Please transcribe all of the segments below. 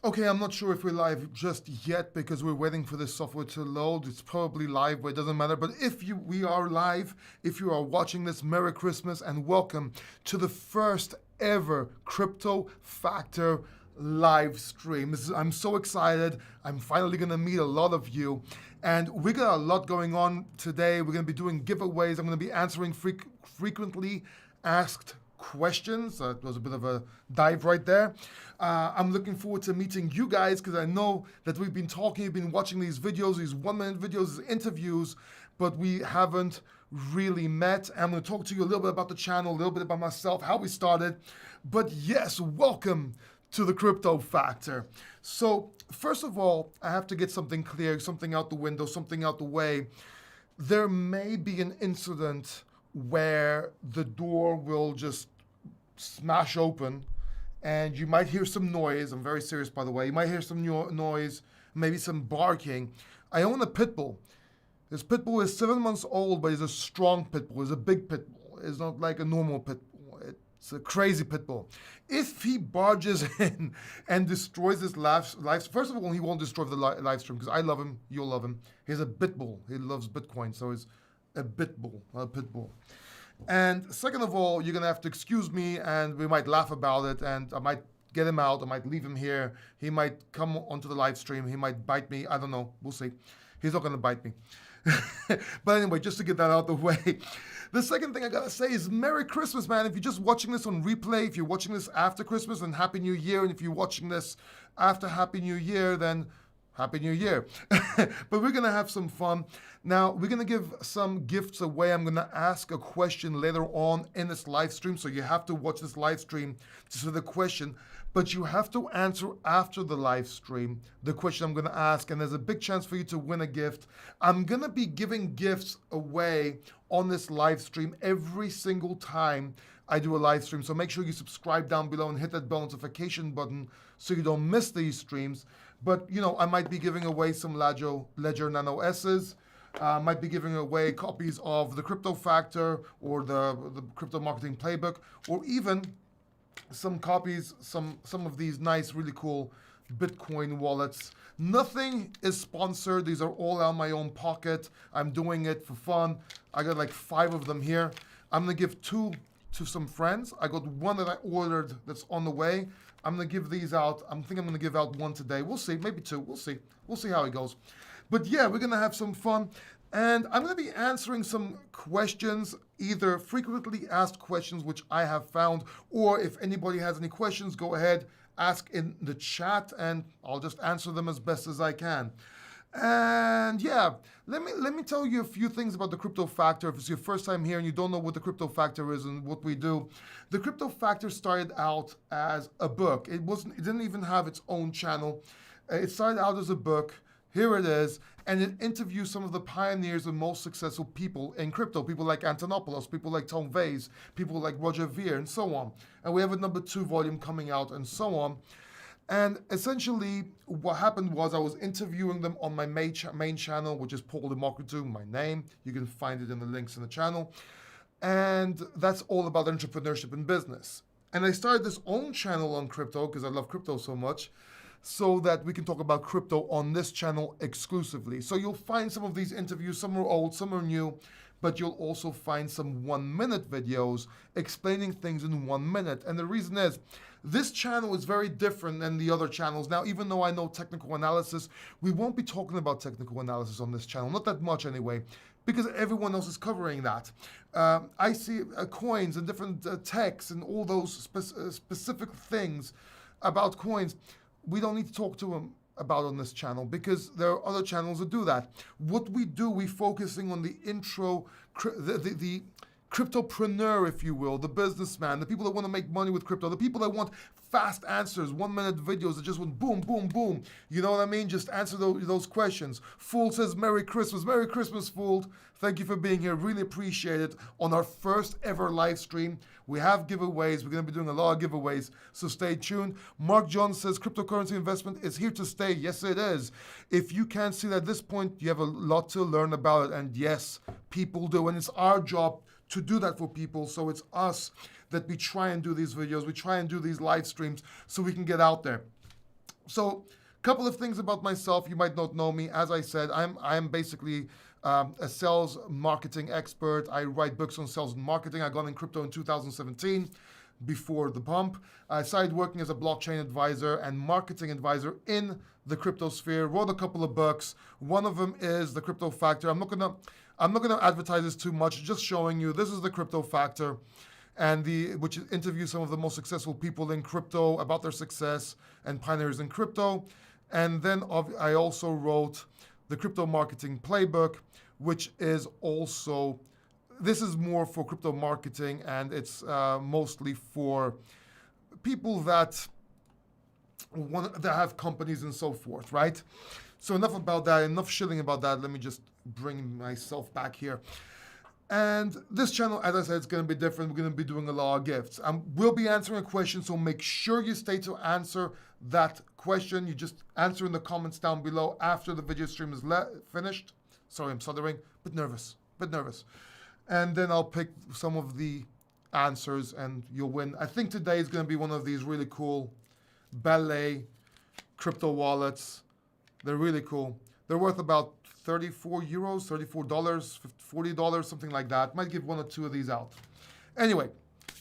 Okay, I'm not sure if we're live just yet because we're waiting for this software to load. It's probably live, but it doesn't matter. But we are live, if you are watching this, Merry Christmas and welcome to the first ever Crypto Factor live stream. I'm so excited. I'm finally going to meet a lot of you. And we got a lot going on today. We're going to be doing giveaways. I'm going to be answering frequently asked questions. That was a bit of a dive right there. I'm looking forward to meeting you guys because I know that we've been talking, you've been watching these videos, these 1-minute videos, these interviews, but we haven't really met. I'm going to talk to you a little bit about the channel, a little bit about myself, how we started. But yes, welcome to the Crypto Factor. So first of all, I have to get something clear, something out the window, something out the way. There may be an incident where the door will just smash open and you might hear some noise. I'm very serious, by the way. You might hear some noise, maybe some barking. I own a pit bull. This pit bull is 7 months old, but he's a strong pit bull. He's a big pit bull. It's not like a normal pit bull. It's a crazy pit bull. If he barges in and destroys this live, first of all, he won't destroy the live stream because I love him, you'll love him. He's a bit bull. He loves Bitcoin, so he's a bit bull, not a pit bull. And second of all, you're gonna have to excuse me and we might laugh about it and I might get him out, I might leave him here. He might come onto the live stream, he might bite me, I don't know, we'll see. He's not gonna bite me. But anyway, just to get that out of the way. The second thing I gotta say is Merry Christmas, man. If you're just watching this on replay, if you're watching this after Christmas, then Happy New Year. And if you're watching this after Happy New Year, then Happy New Year. But we're gonna have some fun. Now, we're gonna give some gifts away. I'm gonna ask a question later on in this live stream. So you have to watch this live stream to see the question, but you have to answer after the live stream the question I'm gonna ask, and there's a big chance for you to win a gift. I'm gonna be giving gifts away on this live stream every single time I do a live stream. So make sure you subscribe down below and hit that bell notification button so you don't miss these streams. But, you know, I might be giving away some Ledger Nano S's. Might be giving away copies of the Crypto Factor or the Crypto Marketing Playbook, or even some copies, some of these nice, really cool Bitcoin wallets. Nothing is sponsored. These are all out of my own pocket. I'm doing it for fun. I got like 5 of them here. I'm going to give 2 to some friends. I got 1 that I ordered that's on the way. I'm going to give these out. I think I'm going to give out 1 today. We'll see. Maybe 2. We'll see. We'll see how it goes. But yeah, we're going to have some fun. And I'm going to be answering some questions, either frequently asked questions, which I have found, or if anybody has any questions, go ahead, ask in the chat, and I'll just answer them as best as I can. And yeah, let me tell you a few things about the Crypto Factor. If it's your first time here and you don't know what the Crypto Factor is and what we do, the Crypto Factor started out as a book. It didn't even have its own channel. It started out as a book. Here it is, and it interviews some of the pioneers and most successful people in crypto, people like Antonopoulos, people like Tom Vase, people like Roger Ver, and so on. And we have a number 2 volume coming out, and so on. And essentially, what happened was I was interviewing them on my main channel, which is Paul Democratou, my name. You can find it in the links in the channel. And that's all about entrepreneurship and business. And I started this own channel on crypto because I love crypto so much, so that we can talk about crypto on this channel exclusively. So you'll find some of these interviews, some are old, some are new, but you'll also find some 1-minute videos explaining things in 1 minute. And the reason is, this channel is very different than the other channels. Now, even though I know technical analysis, we won't be talking about technical analysis on this channel, not that much anyway, because everyone else is covering that. I see coins and different techs and all those specific things about coins. We don't need to talk to them about on this channel because there are other channels that do that. What we do, we're focusing on the intro, the cryptopreneur, if you will, the businessman, the people that want to make money with crypto, the people that want fast answers, 1-minute videos that just went boom, boom, boom. You know what I mean? Just answer those questions. Fool says, Merry Christmas. Merry Christmas, Fool. Thank you for being here. Really appreciate it. On our first ever live stream, we have giveaways. We're going to be doing a lot of giveaways, so stay tuned. Mark John says, cryptocurrency investment is here to stay. Yes, it is. If you can't see that at this point, you have a lot to learn about it. And yes, people do. And it's our job to do that for people. So it's us that we try and do these videos. We try and do these live streams so we can get out there. So, couple of things about myself. You might not know me. As I said, I'm basically a sales marketing expert. I write books on sales and marketing. I got in crypto in 2017 before the pump. I started working as a blockchain advisor and marketing advisor in the crypto sphere. Wrote a couple of books. One of them is The Crypto Factor. I'm not gonna advertise this too much. Just showing you this is The Crypto Factor, and which interviews some of the most successful people in crypto about their success and pioneers in crypto. And then I also wrote the Crypto Marketing Playbook, which is also, this is more for crypto marketing, and it's mostly for people that have companies and so forth, right? So enough about that, enough shilling about that. Let me just bring myself back here. And this channel, as I said, it's going to be different. We're going to be doing a lot of gifts. We'll be answering a question, so make sure you stay to answer that question. You just answer in the comments down below after the video stream is finished. Sorry, I'm stuttering. Bit nervous. And then I'll pick some of the answers and you'll win. I think today is going to be one of these really cool ballet crypto wallets. They're really cool. They're worth about 34 euros, $34, $40, something like that. Might give one or two of these out. Anyway,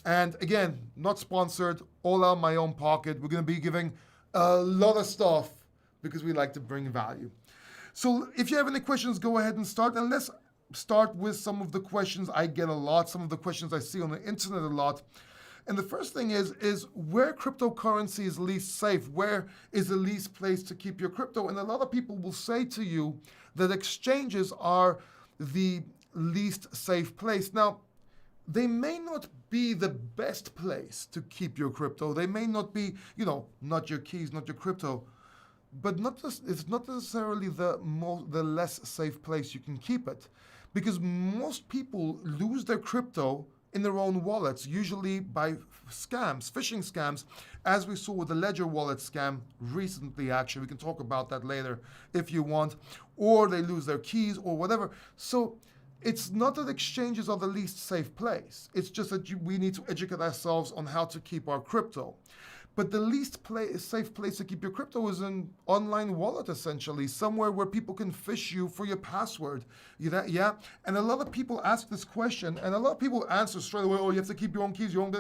and again, not sponsored, all out of my own pocket. We're going to be giving a lot of stuff because we like to bring value. So if you have any questions, go ahead and start. And let's start with some of the questions I get a lot, some of the questions I see on the internet a lot. And the first thing is where cryptocurrency is least safe? Where is the least place to keep your crypto? And a lot of people will say to you that exchanges are the least safe place. Now, they may not be the best place to keep your crypto. They may not be, not your keys, not your crypto, but it's not necessarily the less safe place you can keep it, because most people lose their crypto in their own wallets, usually by scams, phishing scams, as we saw with the Ledger wallet scam recently. Actually, we can talk about that later if you want, or they lose their keys or whatever. So it's not that exchanges are the least safe place. It's just that we need to educate ourselves on how to keep our crypto. But the least safe place to keep your crypto is an online wallet, essentially, somewhere where people can phish you for your password. Yeah? And a lot of people ask this question, and a lot of people answer straight away, oh, you have to keep your own keys, your own...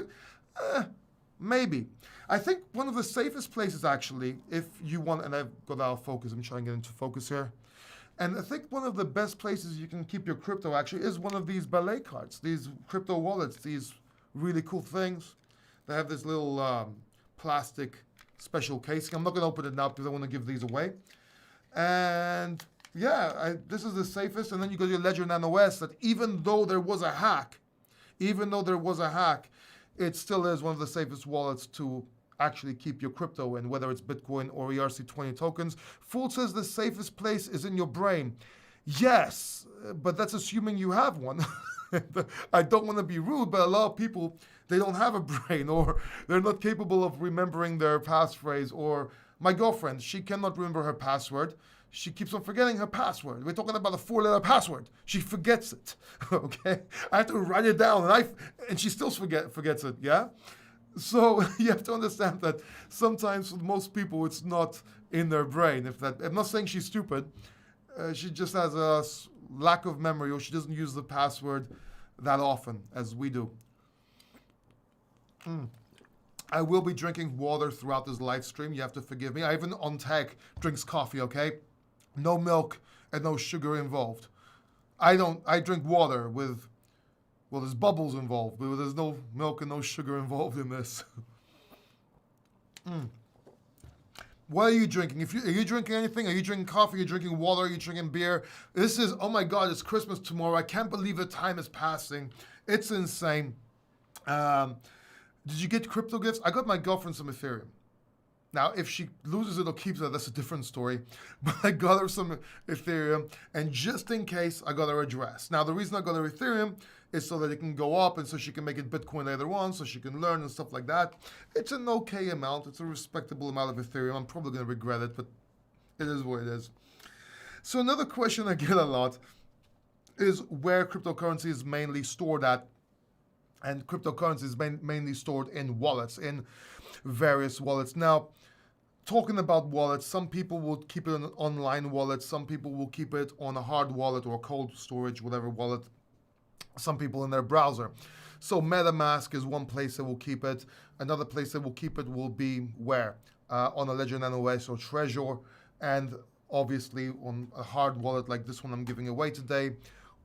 Maybe. I think one of the safest places, actually, if you want, and I've got out of focus, I'm trying to get into focus here. And I think one of the best places you can keep your crypto, actually, is one of these ballet cards, these crypto wallets, these really cool things. They have this little... plastic special casing. I'm not going to open it now because I want to give these away. And yeah, this is the safest. And then you go to your Ledger Nano S, that even though there was a hack, it still is one of the safest wallets to actually keep your crypto in, whether it's Bitcoin or ERC20 tokens. Fool says the safest place is in your brain. Yes, but that's assuming you have one. I don't want to be rude, but a lot of people, they don't have a brain, or they're not capable of remembering their passphrase. Or my girlfriend, she cannot remember her password. She keeps on forgetting her password. We're talking about a 4-letter password. She forgets it, okay? I have to write it down, and she still forgets it, yeah? So you have to understand that sometimes for most people, it's not in their brain. I'm not saying she's stupid. She just has a lack of memory, or she doesn't use the password that often as we do. I will be drinking water throughout this live stream. You have to forgive me. I even on tag drinks coffee, okay? No milk and no sugar involved. I drink water with, well, there's bubbles involved, but there's no milk and no sugar involved in this. What are you drinking? Are you drinking anything? Are you drinking coffee? Are you drinking water? Are you drinking beer? This is, oh my God, it's Christmas tomorrow. I can't believe the time is passing. It's insane. Did you get crypto gifts? I got my girlfriend some Ethereum. Now, if she loses it or keeps it, that's a different story. But I got her some Ethereum, and just in case, I got her a dress. Now, the reason I got her Ethereum is so that it can go up, and so she can make it Bitcoin later on, so she can learn and stuff like that. It's an okay amount. It's a respectable amount of Ethereum. I'm probably going to regret it, but it is what it is. So another question I get a lot is where cryptocurrency is mainly stored at. And cryptocurrency is mainly stored in wallets, in various wallets. Now, talking about wallets, some people will keep it on an online wallet, some people will keep it on a hard wallet or cold storage, whatever wallet, some people in their browser. So MetaMask is one place that will keep it. Another place that will keep it will be where? On a Ledger Nano S or Trezor, and obviously on a hard wallet like this one I'm giving away today,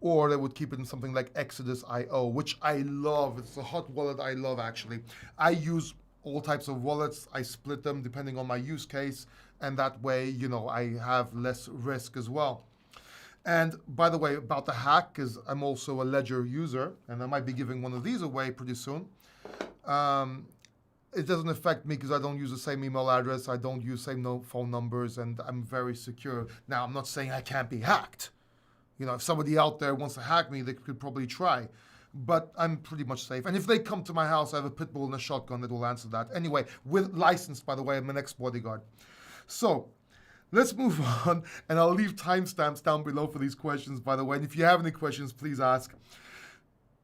or they would keep it in something like Exodus.io, which I love. It's a hot wallet I love, actually. I use all types of wallets. I split them depending on my use case, and that way, you know, I have less risk as well. And by the way, about the hack, because I'm also a Ledger user, and I might be giving one of these away pretty soon. It doesn't affect me because I don't use the same email address, I don't use the same phone numbers, and I'm very secure. Now, I'm not saying I can't be hacked. You know, if somebody out there wants to hack me, they could probably try. But I'm pretty much safe. And if they come to my house, I have a pit bull and a shotgun that will answer that. Anyway, with licensed, by the way, I'm an ex-bodyguard. So, let's move on, and I'll leave timestamps down below for these questions, by the way. And if you have any questions, please ask.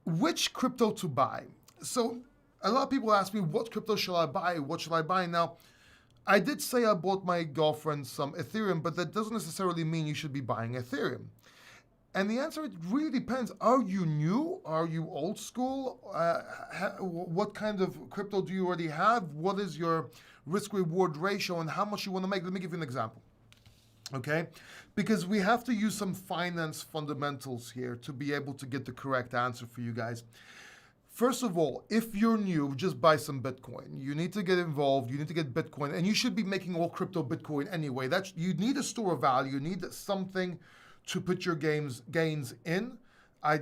Which crypto to buy? So, a lot of people ask me, what crypto shall I buy? What should I buy? Now, I did say I bought my girlfriend some Ethereum, but that doesn't necessarily mean you should be buying Ethereum. And the answer, it really depends. Are you new? Are you old school? What kind of crypto do you already have? What is your risk-reward ratio and how much you want to make? Let me give you an example, okay? Because we have to use some finance fundamentals here to be able to get the correct answer for you guys. First of all, if you're new, just buy some Bitcoin. You need to get involved, you need to get Bitcoin, and you should be making all crypto Bitcoin anyway. You need a store of value, you need something to put your gains in. I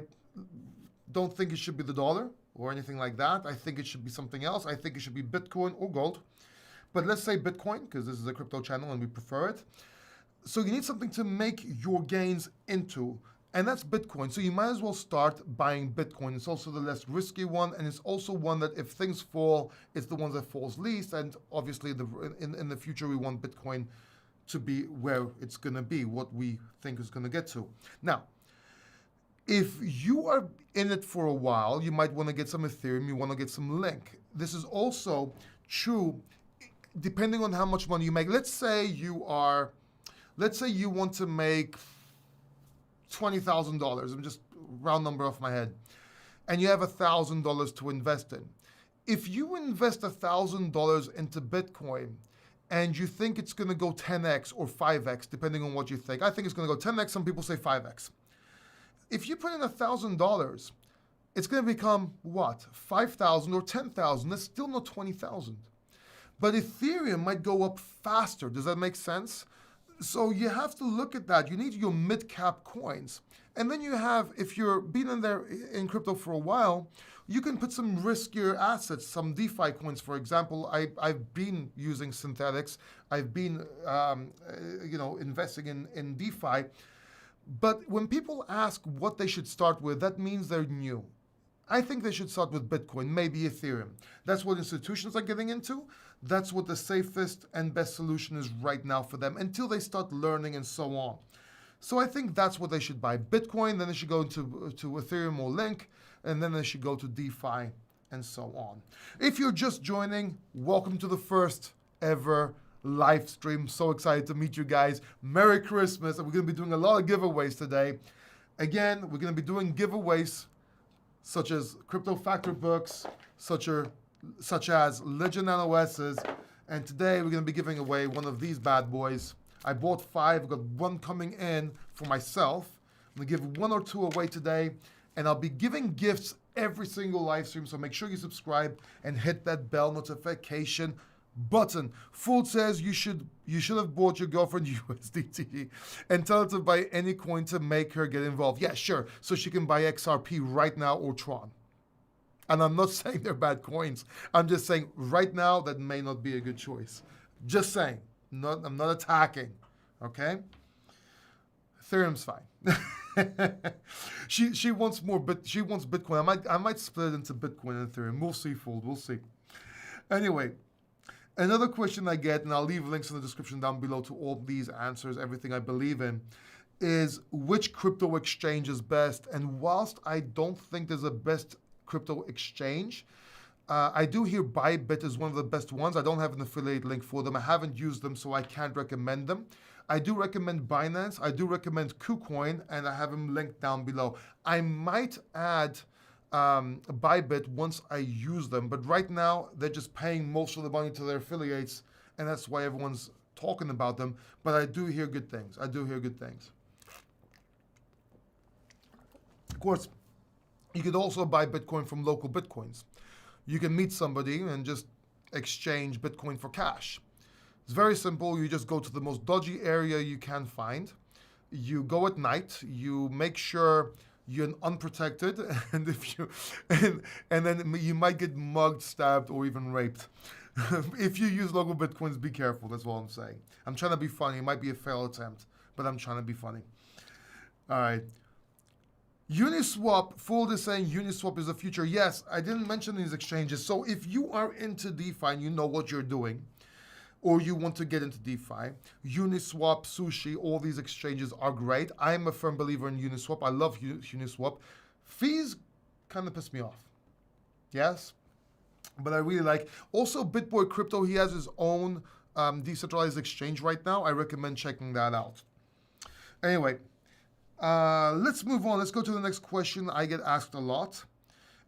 don't think it should be the dollar or anything like that. I think it should be something else. I think it should be Bitcoin or gold. But let's say Bitcoin, because this is a crypto channel and we prefer it. So you need something to make your gains into, and that's Bitcoin. So you might as well start buying Bitcoin. It's also the less risky one, and it's also one that if things fall, it's the one that falls least. And obviously in the future, we want Bitcoin to be where it's going to be, what we think is going to get to. Now, if you are in it for a while, you might want to get some Ethereum, you want to get some Link. This is also true depending on how much money you make. Let's say you want to make $20,000. I'm just round number off my head. And you have $1,000 to invest in. If you invest $1,000 into Bitcoin, and you think it's going to go 10x or 5x, depending on what you think. I think it's going to go 10x. Some people say 5x. If you put in $1,000, it's going to become what? 5,000 or 10,000. That's still not 20,000. But Ethereum might go up faster. Does that make sense? So you have to look at that. You need your mid-cap coins. And then you have, if you're been in there in crypto for a while, you can put some riskier assets, some DeFi coins, for example. I've been using synthetics. I've been, investing in DeFi. But when people ask what they should start with, that means they're new. I think they should start with Bitcoin, maybe Ethereum. That's what institutions are getting into. That's what the safest and best solution is right now for them until they start learning and so on. So I think that's what they should buy. Bitcoin, then they should go into Ethereum or Link, and then they should go to DeFi and so on. If you're just joining, welcome to the first ever live stream. So excited to meet you guys. Merry Christmas. And we're going to be doing a lot of giveaways today. Again, we're going to be doing giveaways such as crypto factor books, such as Ledger Nano S's. And today we're going to be giving away one of these bad boys. I bought 5, I've got 1 coming in for myself. I'm going to give 1 or 2 away today. And I'll be giving gifts every single live stream, so make sure you subscribe and hit that bell notification button. Fool says you should have bought your girlfriend USDT and tell her to buy any coin to make her get involved. Yeah, sure. So she can buy XRP right now or Tron. And I'm not saying they're bad coins. I'm just saying right now that may not be a good choice. Just saying. I'm not attacking. Okay? Ethereum's fine. She wants more, but she wants Bitcoin. I might split it into Bitcoin and Ethereum. We'll see, fool. We'll see. Anyway, another question I get, and I'll leave links in the description down below to all these answers, everything I believe in, is which crypto exchange is best? And whilst I don't think there's a best crypto exchange, I do hear Bybit is one of the best ones. I don't have an affiliate link for them. I haven't used them, so I can't recommend them. I do recommend Binance. I do recommend KuCoin, and I have them linked down below. I might add Bybit once I use them, but right now they're just paying most of the money to their affiliates, and that's why everyone's talking about them. But I do hear good things. I do hear good things. Of course, you could also buy Bitcoin from local Bitcoins. You can meet somebody and just exchange Bitcoin for cash. It's very simple. You just go to the most dodgy area you can find. You go at night. You make sure you're unprotected, and if you and then you might get mugged, stabbed, or even raped. If you use local Bitcoins, be careful. That's all I'm saying. I'm trying to be funny. It might be a failed attempt, but I'm trying to be funny. All right. Uniswap, Fold is saying Uniswap is the future. Yes, I didn't mention these exchanges. So if you are into DeFi and you know what you're doing, or you want to get into DeFi, Uniswap, Sushi, all these exchanges are great. I'm a firm believer in Uniswap. I love Uniswap. Fees kind of piss me off. Yes, but I really like. Also, BitBoy Crypto, he has his own decentralized exchange right now. I recommend checking that out. Anyway, let's move on. Let's go to the next question I get asked a lot.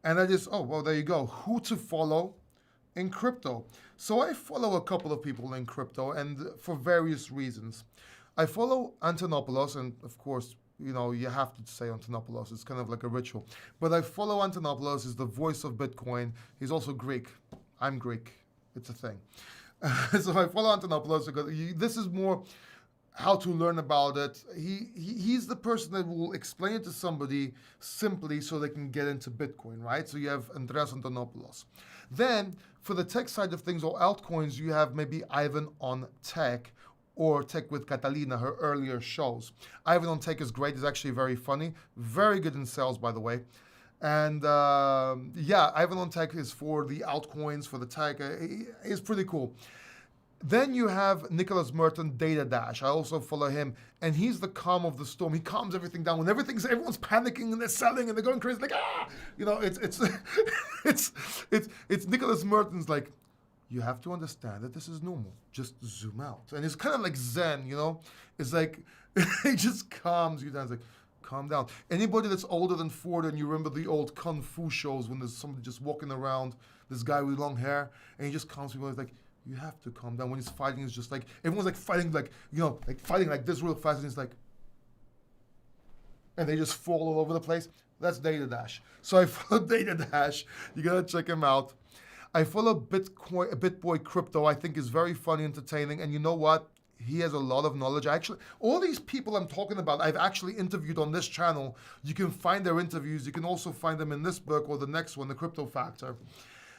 And that is, oh, well, there you go. Who to follow in crypto? So I follow a couple of people in crypto, and for various reasons. I follow Antonopoulos, and of course, you know, you have to say Antonopoulos. It's kind of like a ritual. But I follow Antonopoulos. He's the voice of Bitcoin. He's also Greek. I'm Greek. It's a thing. So I follow Antonopoulos because this is more how to learn about it. He's the person that will explain it to somebody simply so they can get into Bitcoin, right? So you have Andreas Antonopoulos. Then for the tech side of things or altcoins, you have maybe Ivan on Tech or Tech with Catalina, her earlier shows. Ivan on Tech is great. He's actually very funny. Very good in sales, by the way. And yeah, Ivan on Tech is for the altcoins, for the tech. He's pretty cool. Then you have Nicholas Merton, Data Dash. I also follow him, and he's the calm of the storm. He calms everything down when everyone's panicking and they're selling and they're going crazy, like you know, it's it's Nicholas Merton's like, you have to understand that this is normal. Just zoom out, and it's kind of like Zen, you know. It's like he just calms you down. It's like, calm down. Anybody that's older than 40 and you remember the old kung fu shows when there's somebody just walking around, this guy with long hair, and he just calms people. It's like, you have to calm down. When he's fighting, it's just like, everyone's like fighting, like, you know, like fighting like this real fast, and it's like, and they just fall all over the place. That's Data Dash. So I follow Data Dash. You gotta check him out. I follow BitBoy Crypto. I think is very funny, entertaining, and you know what? He has a lot of knowledge. Actually, all these people I'm talking about, I've actually interviewed on this channel. You can find their interviews. You can also find them in this book or the next one, The Crypto Factor.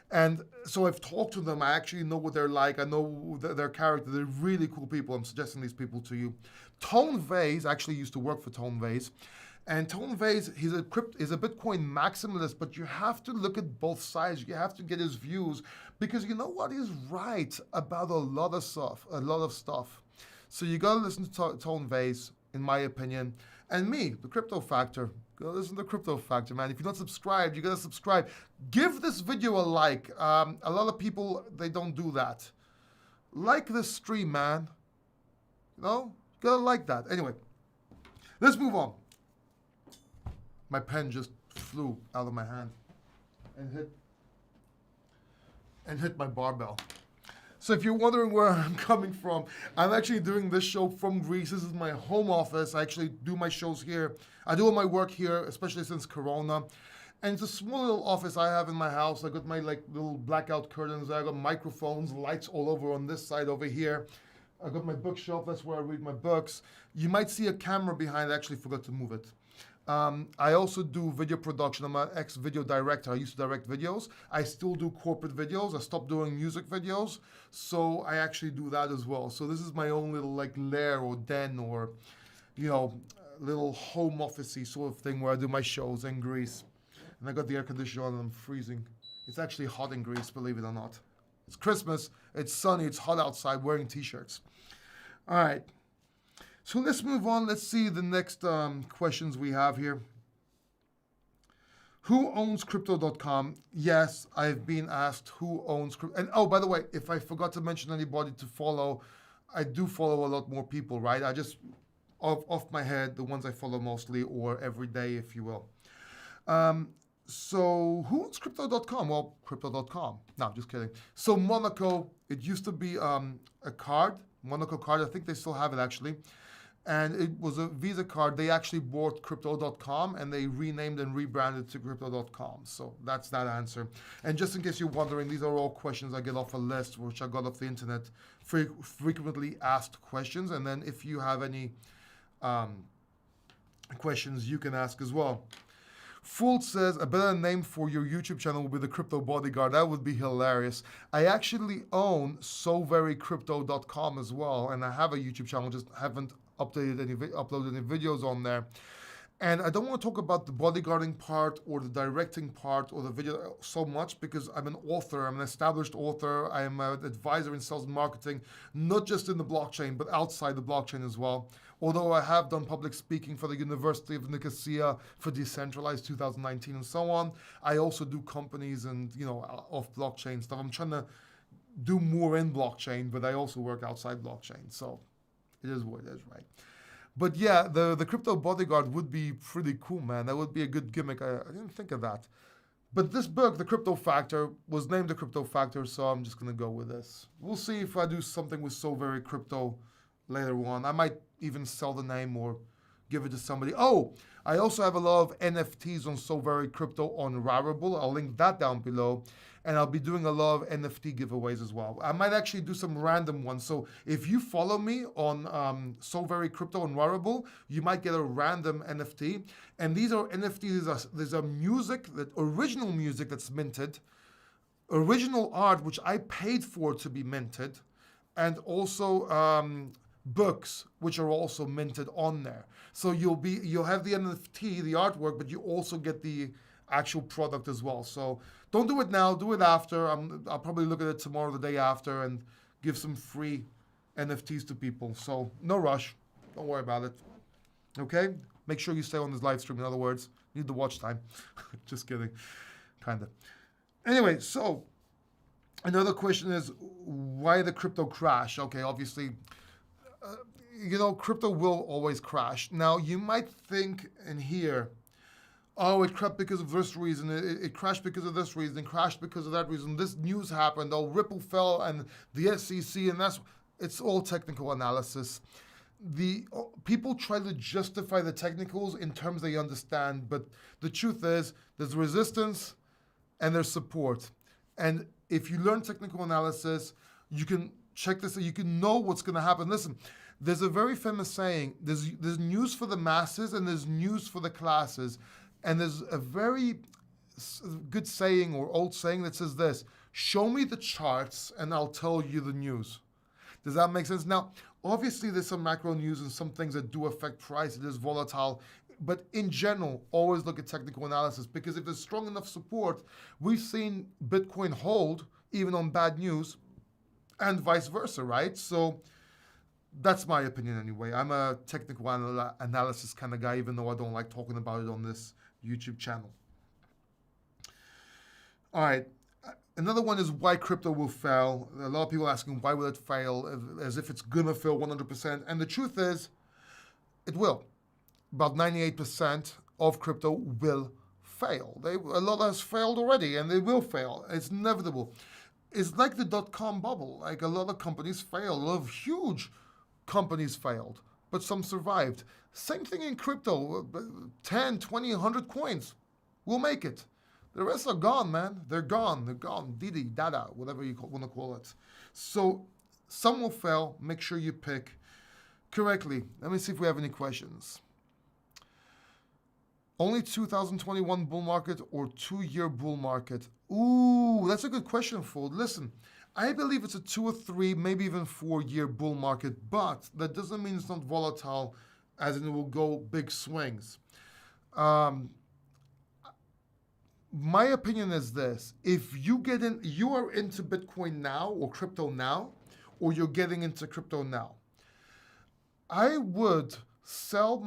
And so I've talked to them. I actually know what they're like. I know their character. They're really cool people. I'm suggesting these people to you. Tone Vase actually used to work for Tone Vase. And Tone Vase, he's a Bitcoin maximalist, but you have to look at both sides. You have to get his views, because you know what? He's right about a lot of stuff. So you gotta listen to Tone Vase, in my opinion. And me, The Crypto Factor. Go listen to The Crypto Factor, man. If you're not subscribed, you gotta subscribe. Give this video a like. A lot of people, they don't do that. Like this stream, man. You know, you gotta like that. Anyway, let's move on. My pen just flew out of my hand and hit my barbell. So if you're wondering where I'm coming from, I'm actually doing this show from Greece. This is my home office. I actually do my shows here. I do all my work here, especially since Corona. And it's a small little office I have in my house. I got my like little blackout curtains. I got microphones, lights all over on this side over here. I got my bookshelf. That's where I read my books. You might see a camera behind. I actually forgot to move it. I also do video production. I'm an ex-video director. I used to direct videos. I still do corporate videos. I stopped doing music videos. So I actually do that as well. So this is my own little like lair or den or, you know, little home office-y sort of thing where I do my shows in Greece. And I got the air conditioner on and I'm freezing. It's actually hot in Greece, believe it or not. It's Christmas, it's sunny, it's hot outside, wearing t-shirts. All right. So let's move on. Let's see the next questions we have here. Who owns crypto.com? Yes, I've been asked who owns crypto. And oh, by the way, if I forgot to mention anybody to follow, I do follow a lot more people, right? I just, off my head, the ones I follow mostly or every day, if you will. So who owns crypto.com? Well, crypto.com. No, just kidding. So Monaco, it used to be a card, Monaco card. I think they still have it actually. And it was a Visa card. They actually bought crypto.com and they renamed and rebranded to crypto.com. So that's that answer. And just in case you're wondering, these are all questions I get off a list, which I got off the internet, frequently asked questions. And then if you have any questions, you can ask as well. Fool says, a better name for your YouTube channel would be the Crypto Bodyguard. That would be hilarious. I actually own soverycrypto.com as well, and I have a YouTube channel, just haven't uploaded any videos on there. And I don't want to talk about the bodyguarding part or the directing part or the video so much because I'm an author, I'm an established author, I'm an advisor in sales and marketing, not just in the blockchain, but outside the blockchain as well. Although I have done public speaking for the University of Nicosia for Decentralized 2019 and so on, I also do companies and, off blockchain stuff. I'm trying to do more in blockchain, but I also work outside blockchain. So it is what it is, right? But yeah, the Crypto Bodyguard would be pretty cool, man. That would be a good gimmick. I didn't think of that. But this book, The Crypto Factor, was named The Crypto Factor, so I'm just going to go with this. We'll see if I do something with So Very Crypto later on. I might even sell the name or give it to somebody. Oh, I also have a lot of NFTs on So Very Crypto on Rarible. I'll link that down below. And I'll be doing a lot of NFT giveaways as well. I might actually do some random ones. So if you follow me on So Very Crypto on Rarible, you might get a random NFT. And these are NFTs. There's a music, original music that's minted, original art which I paid for to be minted, and also books which are also minted on there. So you'll have the NFT, the artwork, but you also get the actual product as well. So don't do it now, do it after. I'll probably look at it tomorrow, the day after, and give some free NFTs to people. So no rush, don't worry about it. Okay? Make sure you stay on this live stream, in other words. Need the watch time. Just kidding, kinda. Anyway, so another question is, why the crypto crash? Okay, obviously, crypto will always crash. Now, you might think in here, oh, it crashed because of this reason, it crashed because of this reason, it crashed because of that reason, this news happened, oh, Ripple fell, and the SEC, and it's all technical analysis. People try to justify the technicals in terms they understand, but the truth is, there's resistance and there's support. And if you learn technical analysis, you can check this, you can know what's going to happen. Listen, there's a very famous saying, there's news for the masses and there's news for the classes. And there's a very good saying or old saying that says this: show me the charts and I'll tell you the news. Does that make sense? Now, obviously there's some macro news and some things that do affect price. It is volatile. But in general, always look at technical analysis, because if there's strong enough support, we've seen Bitcoin hold even on bad news and vice versa, right? So that's my opinion anyway. I'm a technical analysis kind of guy, even though I don't like talking about it on this YouTube channel. All right. Another one is why crypto will fail. A lot of people asking why will it fail, as if it's gonna fail 100%. And the truth is, it will. About 98% of crypto will fail. A lot has failed already, and they will fail. It's inevitable. It's like the dot-com bubble. Like, a lot of companies failed. A lot of huge companies failed, but some survived. Same thing in crypto. 10, 20, 100 coins will make it. The rest are gone, man. They're gone. They're gone. Didi, dada, whatever you want to call it. So some will fail. Make sure you pick correctly. Let me see if we have any questions. Only 2021 bull market or 2-year bull market? Ooh, that's a good question, Fold. Listen, I believe it's a 2 or 3, maybe even 4-year bull market, but that doesn't mean it's not volatile, as in it will go big swings. My opinion is this: if you are into Bitcoin now or crypto now, or you're getting into crypto now, I would sell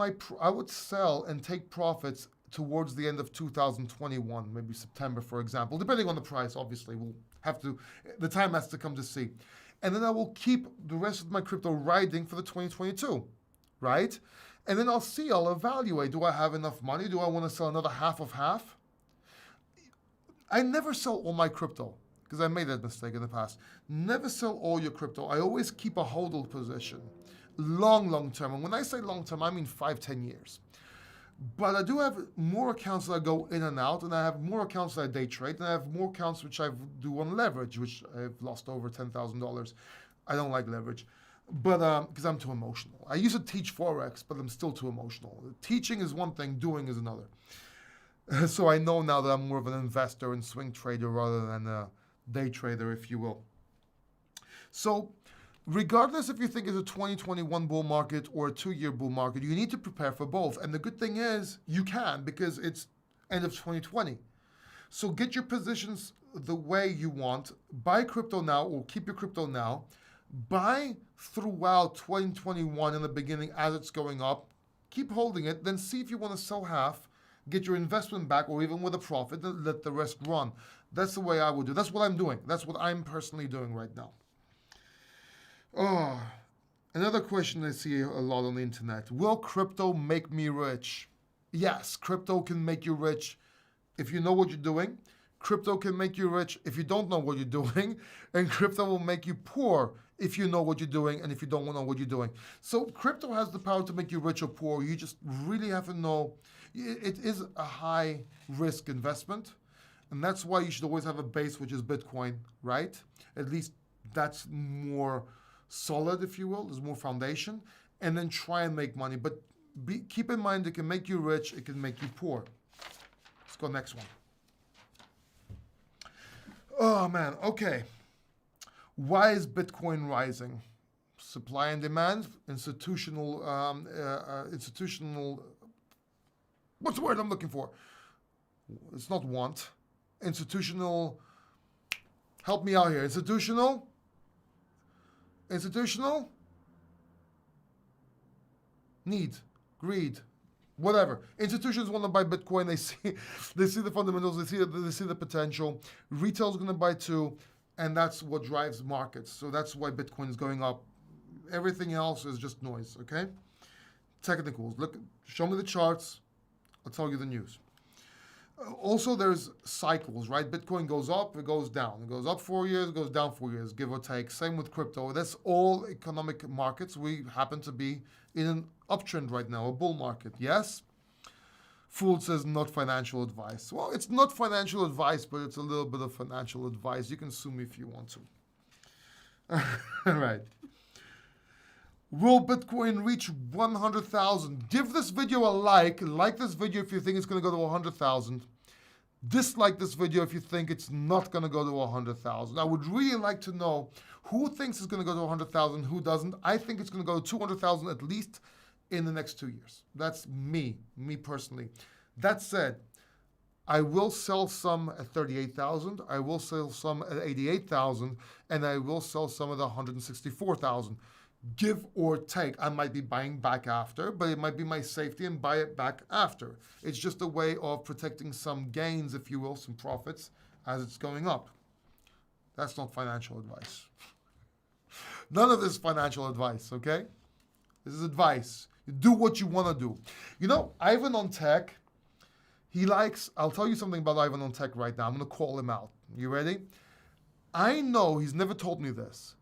and take profits towards the end of 2021, maybe September, for example, depending on the price, obviously. The time has to come to see. And then I will keep the rest of my crypto riding for the 2022, right? And then I'll evaluate, do I have enough money? Do I want to sell another half of half? I never sell all my crypto, because I made that mistake in the past. Never sell all your crypto. I always keep a hodl position, long term. And when I say long term, I mean 5-10 years. But I do have more accounts that I go in and out, and I have more accounts that I day trade, and I have more accounts which I do on leverage, which I've lost over $10,000. I don't like leverage, but because I'm too emotional. I used to teach Forex, but I'm still too emotional. Teaching is one thing, doing is another. So I know now that I'm more of an investor and swing trader rather than a day trader, if you will. So regardless if you think it's a 2021 bull market or a 2-year bull market, you need to prepare for both. And the good thing is you can, because it's end of 2020. So get your positions the way you want. Buy crypto now, or keep your crypto now. Buy throughout 2021 in the beginning as it's going up. Keep holding it. Then see if you want to sell half, get your investment back, or even with a profit, and let the rest run. That's the way I would do. That's what I'm doing. That's what I'm personally doing right now. Oh, another question I see a lot on the internet. Will crypto make me rich? Yes, crypto can make you rich if you know what you're doing. Crypto can make you rich if you don't know what you're doing. And crypto will make you poor if you know what you're doing and if you don't know what you're doing. So crypto has the power to make you rich or poor. You just really have to know. It is a high risk investment. And that's why you should always have a base, which is Bitcoin, right? At least that's more solid, if you will. There's more foundation, and then try and make money. But keep in mind, it can make you rich, it can make you poor. Let's go next one. Oh man, okay. Why is Bitcoin rising? Supply and demand, institutional, what's the word I'm looking for? It's not want. Institutional, help me out here. Institutional, need, greed, whatever. Institutions want to buy Bitcoin. They see the fundamentals. They see the potential. Retail's going to buy too, and that's what drives markets. So that's why Bitcoin is going up. Everything else is just noise. Okay. Technicals. Look, show me the charts. I'll tell you the news. Also, there's cycles, right? Bitcoin goes up, it goes down. It goes up 4 years, it goes down 4 years, give or take. Same with crypto. That's all economic markets. We happen to be in an uptrend right now, a bull market. Yes? Fool says not financial advice. Well, it's not financial advice, but it's a little bit of financial advice. You can sue me if you want to. All right. Will Bitcoin reach 100,000? Give this video a like. Like this video if you think it's going to go to 100,000. Dislike this video if you think it's not going to go to 100,000. I would really like to know who thinks it's going to go to 100,000, who doesn't. I think it's going to go to 200,000 at least in the next 2 years. That's me personally. That said, I will sell some at 38,000. I will sell some at 88,000, and I will sell some at 164,000. Give or take. I might be buying back after, but it might be my safety and buy it back after. It's just a way of protecting some gains, if you will, some profits as it's going up. That's not financial advice. None of this is financial advice, okay? This is advice. You do what you want to do. You know, Ivan on Tech, I'll tell you something about Ivan on Tech right now. I'm going to call him out. You ready? I know he's never told me this,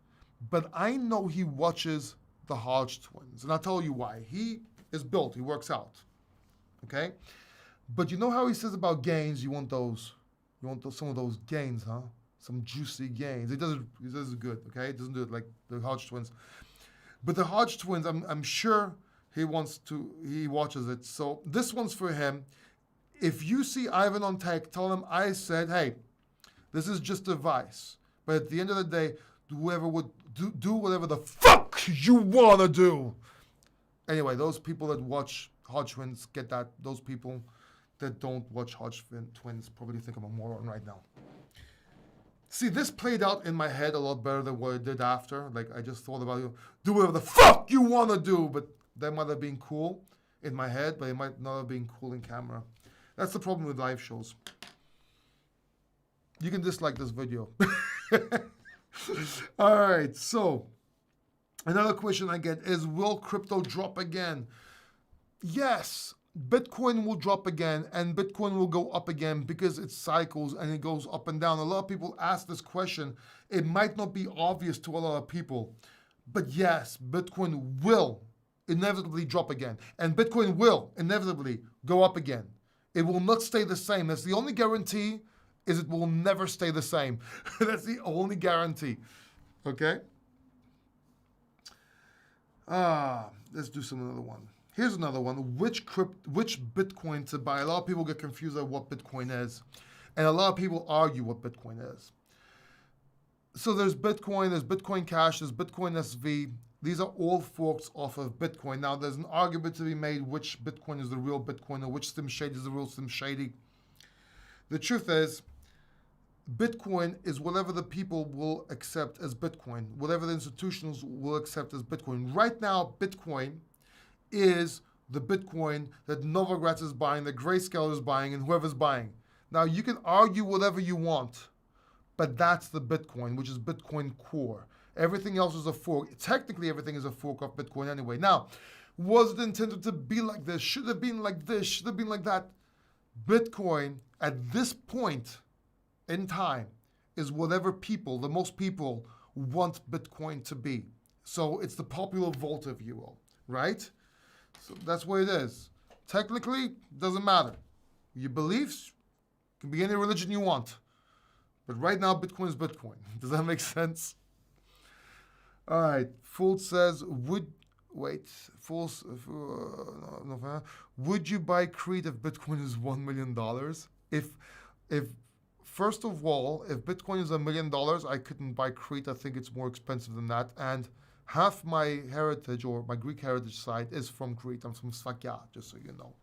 but I know he watches the Hodge twins. And I'll tell you why. He is built. He works out. Okay? But you know how he says about gains, you want some of those gains, huh? Some juicy gains. He does it good, okay? He doesn't do it like the Hodge twins. But the Hodge twins, I'm sure he watches it. So this one's for him. If you see Ivan on Tech, tell him I said, hey, this is just advice. But at the end of the day, whoever would do whatever the fuck you want to do. Anyway, those people that watch Hodge twins get that. Those people that don't watch Hodge twins probably think I'm a moron right now. See, this played out in my head a lot better than what it did after. Like, I just thought about, do whatever the fuck you want to do. But that might have been cool in my head, but it might not have been cool in camera. That's the problem with live shows. You can dislike this video. All right, so another question I get is, will crypto drop again? Yes, Bitcoin will drop again, and Bitcoin will go up again because it cycles and it goes up and down. A lot of people ask this question. It might not be obvious to a lot of people, but yes, Bitcoin will inevitably drop again, and Bitcoin will inevitably go up again. It will not stay the same. That's the only guarantee, is it will never stay the same. That's the only guarantee. Okay? Let's do another one. Here's another one. Which Bitcoin to buy? A lot of people get confused at what Bitcoin is. And a lot of people argue what Bitcoin is. So there's Bitcoin Cash, there's Bitcoin SV. These are all forks off of Bitcoin. Now there's an argument to be made which Bitcoin is the real Bitcoin or which Slim Shady is the real Slim Shady. The truth is, Bitcoin is whatever the people will accept as Bitcoin, whatever the institutions will accept as Bitcoin. Right now, Bitcoin is the Bitcoin that Novogratz is buying, that Grayscale is buying, and whoever's buying. Now, you can argue whatever you want, but that's the Bitcoin, which is Bitcoin Core. Everything else is a fork. Technically, everything is a fork of Bitcoin anyway. Now, was it intended to be like this? Should it have been like this? Should it have been like that? Bitcoin, at this point in time, is whatever people, the most people, want Bitcoin to be. So it's the popular vote, if you will, right? So that's what it is. Technically, doesn't matter. Your beliefs can be any religion you want. But right now, Bitcoin is Bitcoin. Does that make sense? All right. Fool says, would you buy Crete if Bitcoin is $1 million? If first of all, if Bitcoin is $1 million, I couldn't buy Crete. I think it's more expensive than that. And half my heritage, or my Greek heritage side, is from Crete. I'm from Sfakia, just so you know.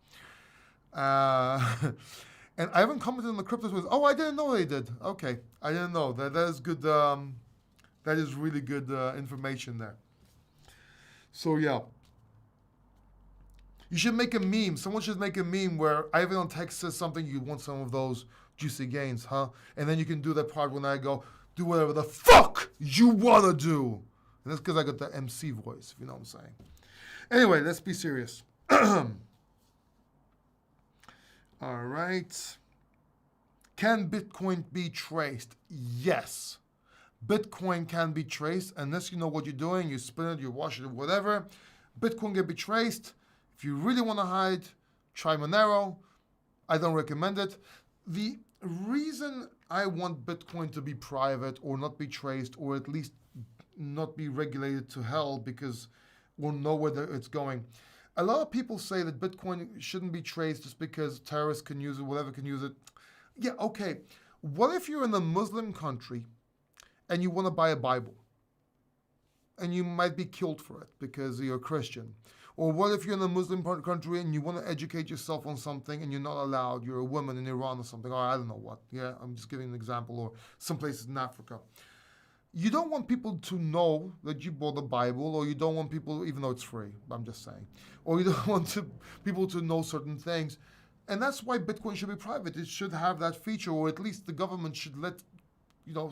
And I haven't commented on the cryptos with, I didn't know they did. Okay, I didn't know. That is good. That is really good information there. So yeah. You should make a meme. Someone should make a meme where Ivan on text says something, you want some of those juicy gains, huh? And then you can do that part when I go, do whatever the fuck you want to do. And that's because I got the MC voice, if you know what I'm saying. Anyway, let's be serious. All right. Can Bitcoin be traced? Yes. Bitcoin can be traced unless you know what you're doing. You spin it, you wash it, whatever. Bitcoin can be traced. If you really want to hide, try Monero. I don't recommend it. The reason I want Bitcoin to be private or not be traced, or at least not be regulated to hell, because we'll know where it's going. A lot of people say that Bitcoin shouldn't be traced just because terrorists can use it, whatever can use it. Yeah, okay. What if you're in a Muslim country and you want to buy a Bible? And you might be killed for it because you're a Christian. Or what if you're in a Muslim country and you want to educate yourself on something and you're not allowed, you're a woman in Iran or something, or I don't know what. Yeah, I'm just giving an example, or some places in Africa. You don't want people to know that you bought the Bible, or you don't want people, even though it's free, I'm just saying, or you don't want people to know certain things. And that's why Bitcoin should be private. It should have that feature, or at least the government should let,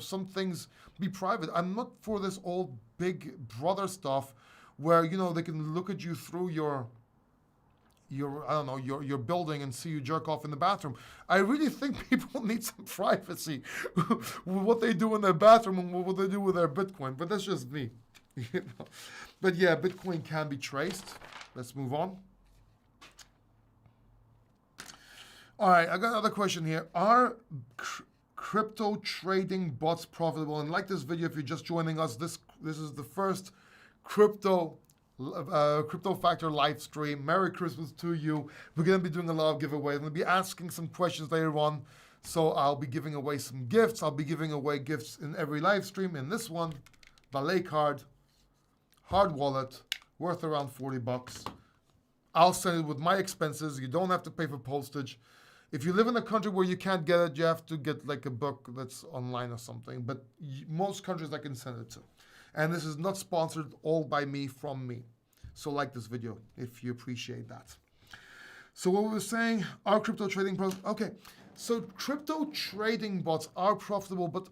some things be private. I'm not for this old big brother stuff where, they can look at you through your building and see you jerk off in the bathroom. I really think people need some privacy with what they do in their bathroom and what they do with their Bitcoin. But that's just me. But yeah, Bitcoin can be traced. Let's move on. All right, I got another question here. Are crypto trading bots profitable? And like this video, if you're just joining us, this is the first Crypto Factor live stream. Merry Christmas to you. We're going to be doing a lot of giveaways. I'm going to be asking some questions later on. So I'll be giving away some gifts. I'll be giving away gifts in every live stream. In this one, valet card, hard wallet, worth around $40. I'll send it with my expenses. You don't have to pay for postage. If you live in a country where you can't get it, you have to get like a book that's online or something. But most countries I can send it to. And this is not sponsored all by me, from me. So like this video if you appreciate that. So what we were saying, are crypto trading pros? Okay, so crypto trading bots are profitable, but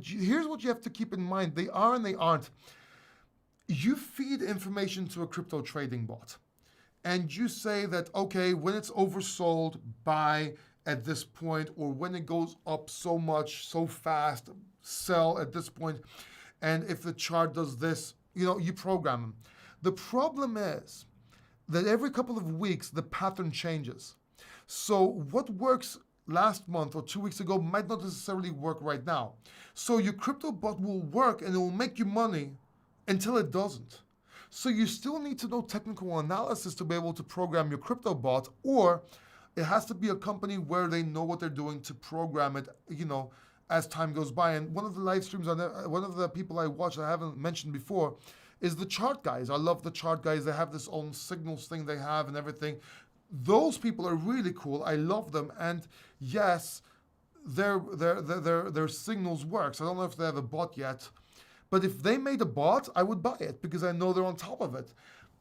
here's what you have to keep in mind: they are and they aren't. You feed information to a crypto trading bot, and you say that, okay, when it's oversold, buy at this point, or when it goes up so much, so fast, sell at this point, and if the chart does this, you program them. The problem is that every couple of weeks, the pattern changes. So what works last month or 2 weeks ago might not necessarily work right now. So your crypto bot will work and it will make you money until it doesn't. So you still need to know technical analysis to be able to program your crypto bot, or it has to be a company where they know what they're doing to program it, as time goes by. And one of the live streams, one of the people I watch I haven't mentioned before, is the chart guys. I love the chart guys. They have this own signals thing they have and everything. Those people are really cool. I love them. And yes, their signals works. I don't know if they have a bot yet, but if they made a bot, I would buy it because I know they're on top of it.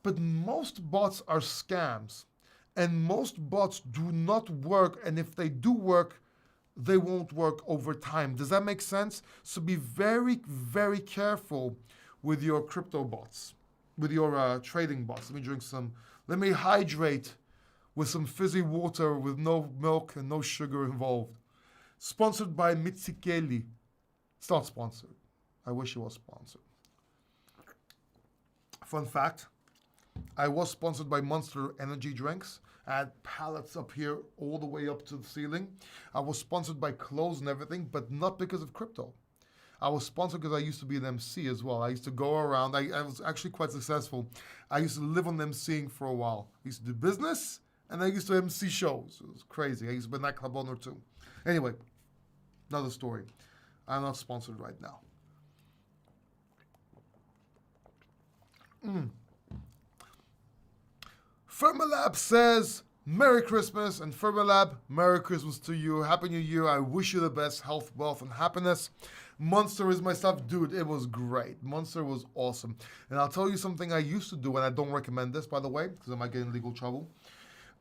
But most bots are scams, and most bots do not work. And if they do work, they won't work over time. Does that make sense? So be very, very careful with your crypto bots, with your trading bots. Let me hydrate with some fizzy water with no milk and no sugar involved. Sponsored by Mitsikeli. It's not sponsored. I wish it was sponsored. Fun fact, I was sponsored by Monster Energy Drinks. I had pallets up here all the way up to the ceiling. I was sponsored by clothes and everything, but not because of crypto. I was sponsored because I used to be an MC as well. I used to go around. I was actually quite successful. I used to live on MCing for a while. I used to do business, and I used to MC shows. It was crazy. I used to be a nightclub owner too. Anyway, another story. I'm not sponsored right now. Fermalab says, Merry Christmas, and Fermalab, Merry Christmas to you. Happy New Year. I wish you the best health, wealth, and happiness. Monster is my stuff. Dude, it was great. Monster was awesome. And I'll tell you something I used to do, and I don't recommend this, by the way, because I might get in legal trouble.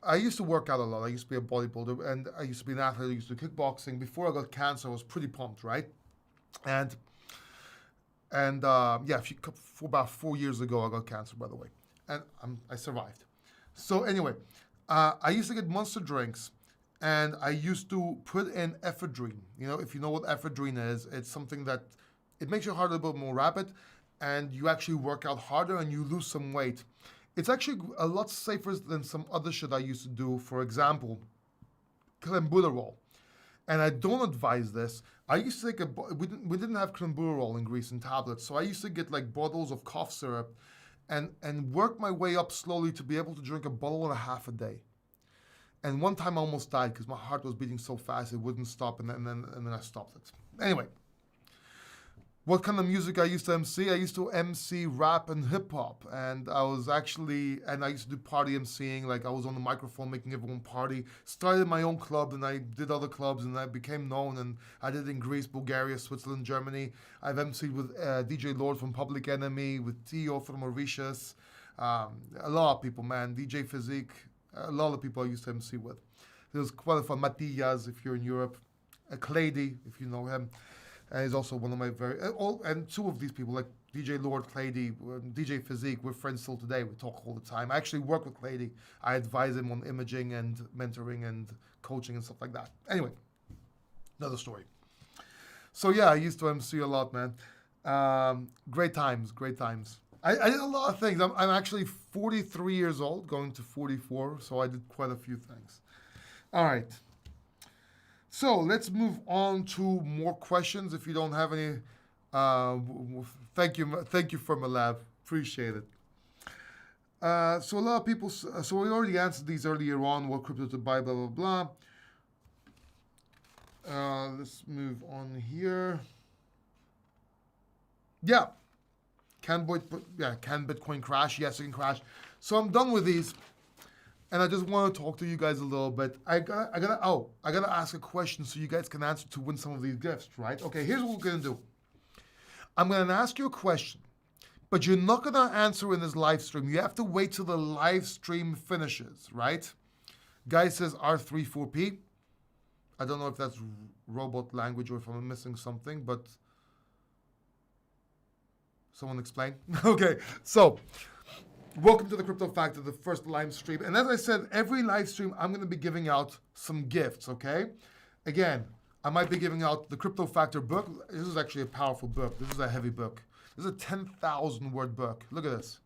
I used to work out a lot. I used to be a bodybuilder, and I used to be an athlete. I used to do kickboxing. Before I got cancer, I was pretty pumped, right? And for about 4 years ago, I got cancer, by the way. And I survived. So anyway, I used to get Monster drinks, and I used to put in ephedrine. If you know what ephedrine is, it's something that it makes your heart a little bit more rapid, and you actually work out harder and you lose some weight. It's actually a lot safer than some other shit I used to do. For example, clenbuterol. And I don't advise this. I used to take we didn't have clenbuterol in Greece in tablets, so I used to get like bottles of cough syrup and work my way up slowly to be able to drink a bottle and a half a day. And one time I almost died because my heart was beating so fast it wouldn't stop, and then I stopped it. Anyway, what kind of music I used to MC? I used to MC rap and hip hop, and I used to do party MCing. Like I was on the microphone making everyone party. Started my own club, and I did other clubs, and I became known. And I did in Greece, Bulgaria, Switzerland, Germany. I've MC'd with DJ Lord from Public Enemy, with Tio from Mauritius. A lot of people, man. DJ Physique. A lot of people I used to MC with. There was quite a fun. Matthias, if you're in Europe. Clady, if you know him. And he's also one of my and two of these people, like DJ Lord, Clady, DJ Physique, we're friends still today. We talk all the time. I actually work with Clady. I advise him on imaging and mentoring and coaching and stuff like that. Anyway, another story. So yeah, I used to MC a lot, man. Great times. I did a lot of things. I'm actually 43 years old, going to 44, so I did quite a few things. All right. So let's move on to more questions. If you don't have any, thank you for my lab. Appreciate it. So a lot of people, so we already answered these earlier on, what crypto to buy, blah, blah, blah. Let's move on here. Yeah. Can Bitcoin crash? Yes, it can crash. So I'm done with these. And I just want to talk to you guys a little bit. I gotta ask a question so you guys can answer to win some of these gifts, right? Okay, here's what we're gonna do. I'm gonna ask you a question, but you're not gonna answer in this live stream. You have to wait till the live stream finishes, right? Guy says R34P. I don't know if that's robot language or if I'm missing something, but someone explain. Okay, so welcome to the Crypto Factor, the first live stream. And as I said, every live stream I'm going to be giving out some gifts, okay? Again, I might be giving out the Crypto Factor book. This is actually a powerful book. This is a heavy book. This is a 10,000 word book. Look at this.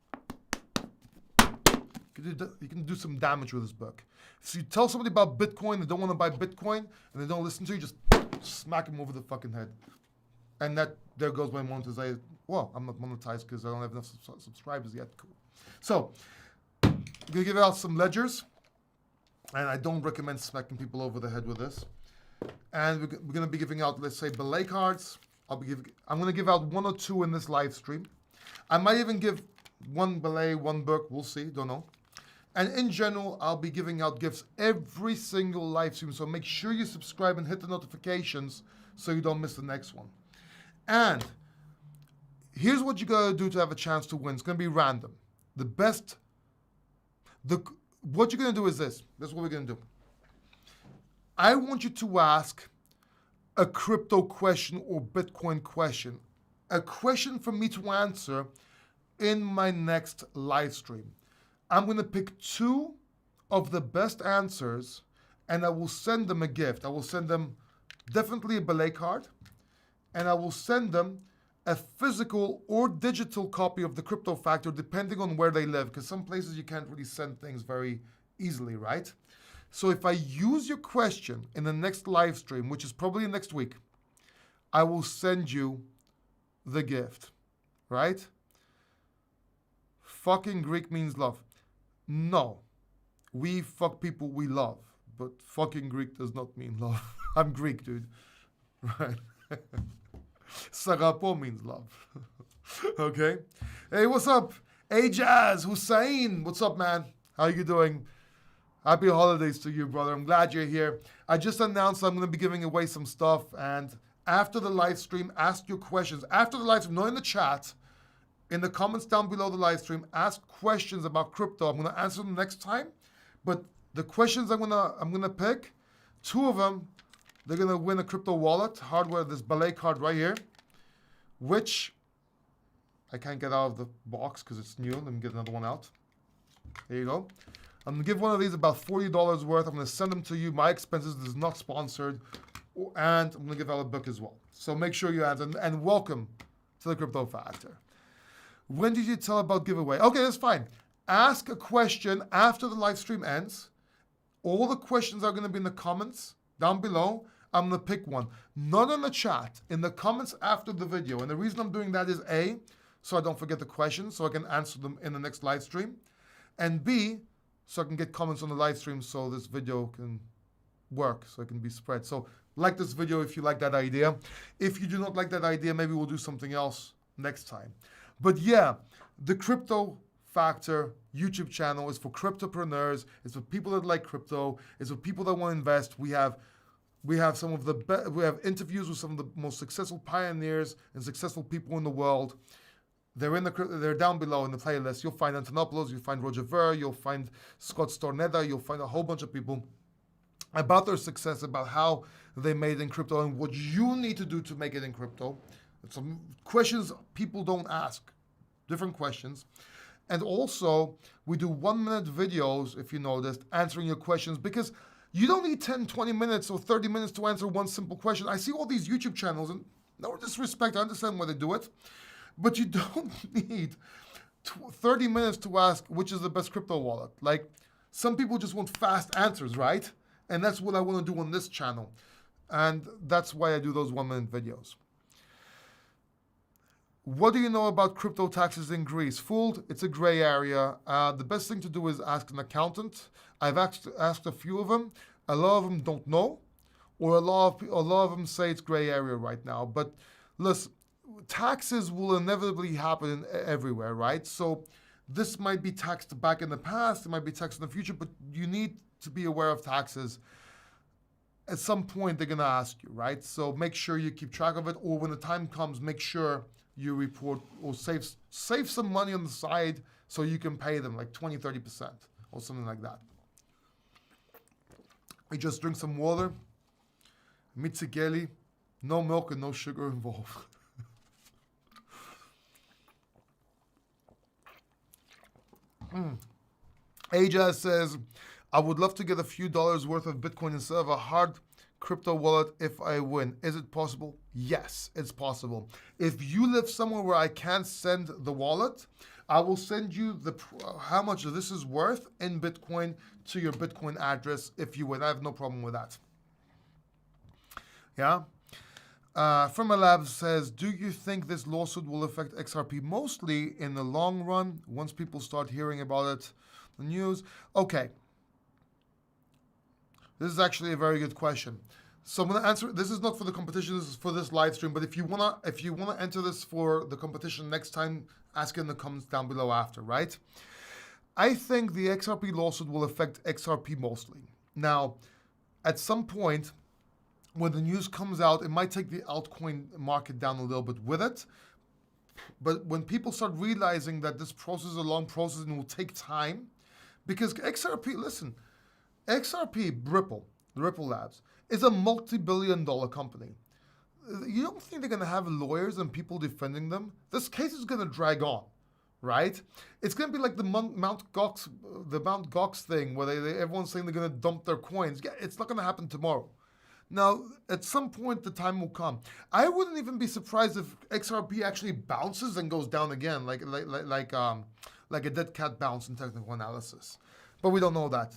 You can do some damage with this book. So you tell somebody about Bitcoin, they don't want to buy Bitcoin, and they don't listen to you, just smack them over the fucking head. And there goes my monetization. Well, I'm not monetized because I don't have enough subscribers yet. Cool. So, I'm going to give out some ledgers, and I don't recommend smacking people over the head with this. And we're going to be giving out, let's say, belay cards. I'm going to give out 1 or 2 in this live stream. I might even give 1 belay, 1 book. We'll see. Don't know. And in general, I'll be giving out gifts every single live stream. So make sure you subscribe and hit the notifications so you don't miss the next one. And here's what you got to do to have a chance to win. It's going to be random. What you're going to do is this. This is what we're going to do. I want you to ask a crypto question or Bitcoin question. A question for me to answer in my next live stream. I'm going to pick 2 of the best answers and I will send them a gift. I will send them definitely a belay card and I will send them a physical or digital copy of the Crypto Factor depending on where they live, because some places you can't really send things very easily, right? So if I use your question in the next live stream, which is probably next week, I will send you the gift, right? Fucking Greek means love. No, we fuck people we love, but fucking Greek does not mean love. I'm Greek, dude. Right? Sagapo means love. Okay? Hey, what's up? Hey, Jazz, Hussein, what's up, man? How you doing? Happy holidays to you, brother. I'm glad you're here. I just announced I'm going to be giving away some stuff, and after the live stream, ask your questions. After the live stream, not in the chat, in the comments down below the live stream, ask questions about crypto. I'm going to answer them next time. But the questions I'm gonna pick, 2 of them, they're going to win a crypto wallet, hardware, this belay card right here, which I can't get out of the box because it's new. Let me get another one out. There you go. I'm going to give one of these about $40 worth. I'm going to send them to you. My expenses. This is not sponsored. And I'm going to give out a book as well. So make sure you answer. And welcome to the Crypto Factor. When did you tell about giveaway? Okay, that's fine. Ask a question after the live stream ends. All the questions are going to be in the comments down below. I'm going to pick one. Not in the chat, in the comments after the video. And the reason I'm doing that is A, so I don't forget the questions, so I can answer them in the next live stream. And B, so I can get comments on the live stream so this video can work, so it can be spread. So like this video if you like that idea. If you do not like that idea, maybe we'll do something else next time. But yeah, the Crypto Factor YouTube channel is for cryptopreneurs. It's for people that like crypto. It's for people that want to invest. We have some of the we have interviews with some of the most successful pioneers and successful people in the world. They're down below in the playlist. You'll find Antonopoulos, you'll find Roger Ver, you'll find Scott Stornetta, you'll find a whole bunch of people about their success, about how they made it in crypto and what you need to do to make it in crypto. Some questions people don't ask, different questions. And also, we do 1-minute videos, if you noticed, answering your questions, because you don't need 10, 20 minutes or 30 minutes to answer one simple question. I see all these YouTube channels, and no disrespect, I understand why they do it, but you don't need 30 minutes to ask which is the best crypto wallet. Like, some people just want fast answers, right? And that's what I want to do on this channel. And that's why I do those 1-minute videos. What do you know about crypto taxes in Greece? Fooled, it's a gray area. The best thing to do is ask an accountant. I've asked a few of them. A lot of them don't know, or a lot of them say it's gray area right now. But listen, taxes will inevitably happen everywhere, right? So this might be taxed back in the past, it might be taxed in the future, but you need to be aware of taxes. At some point, they're going to ask you, right? So make sure you keep track of it, or when the time comes, make sure you report or save some money on the side so you can pay them like 20, 30% or something like that. You just drink some water, mitsigeli, no milk and no sugar involved. Aja says, I would love to get a few dollars worth of Bitcoin instead of a hard crypto wallet if I win. Is it possible? Yes, it's possible. If you live somewhere where I can't send the wallet, I will send you how much this is worth in Bitcoin to your Bitcoin address if you win. I have no problem with that. Yeah. Firma Labs says, do you think this lawsuit will affect XRP? Mostly in the long run, once people start hearing about it, the news. Okay. This is actually a very good question. So I'm gonna answer. This is not for the competition. This is for this live stream. But if you wanna enter this for the competition next time, ask it in the comments down below after. Right? I think the XRP lawsuit will affect XRP mostly. Now, at some point, when the news comes out, it might take the altcoin market down a little bit with it. But when people start realizing that this process is a long process and will take time, because XRP, listen, XRP, Ripple Labs, is a multi-billion-dollar company. You don't think they're going to have lawyers and people defending them? This case is going to drag on, right? It's going to be like the Mount Gox thing, where everyone's saying they're going to dump their coins. Yeah, it's not going to happen tomorrow. Now, at some point, the time will come. I wouldn't even be surprised if XRP actually bounces and goes down again, like a dead cat bounce in technical analysis. But we don't know that.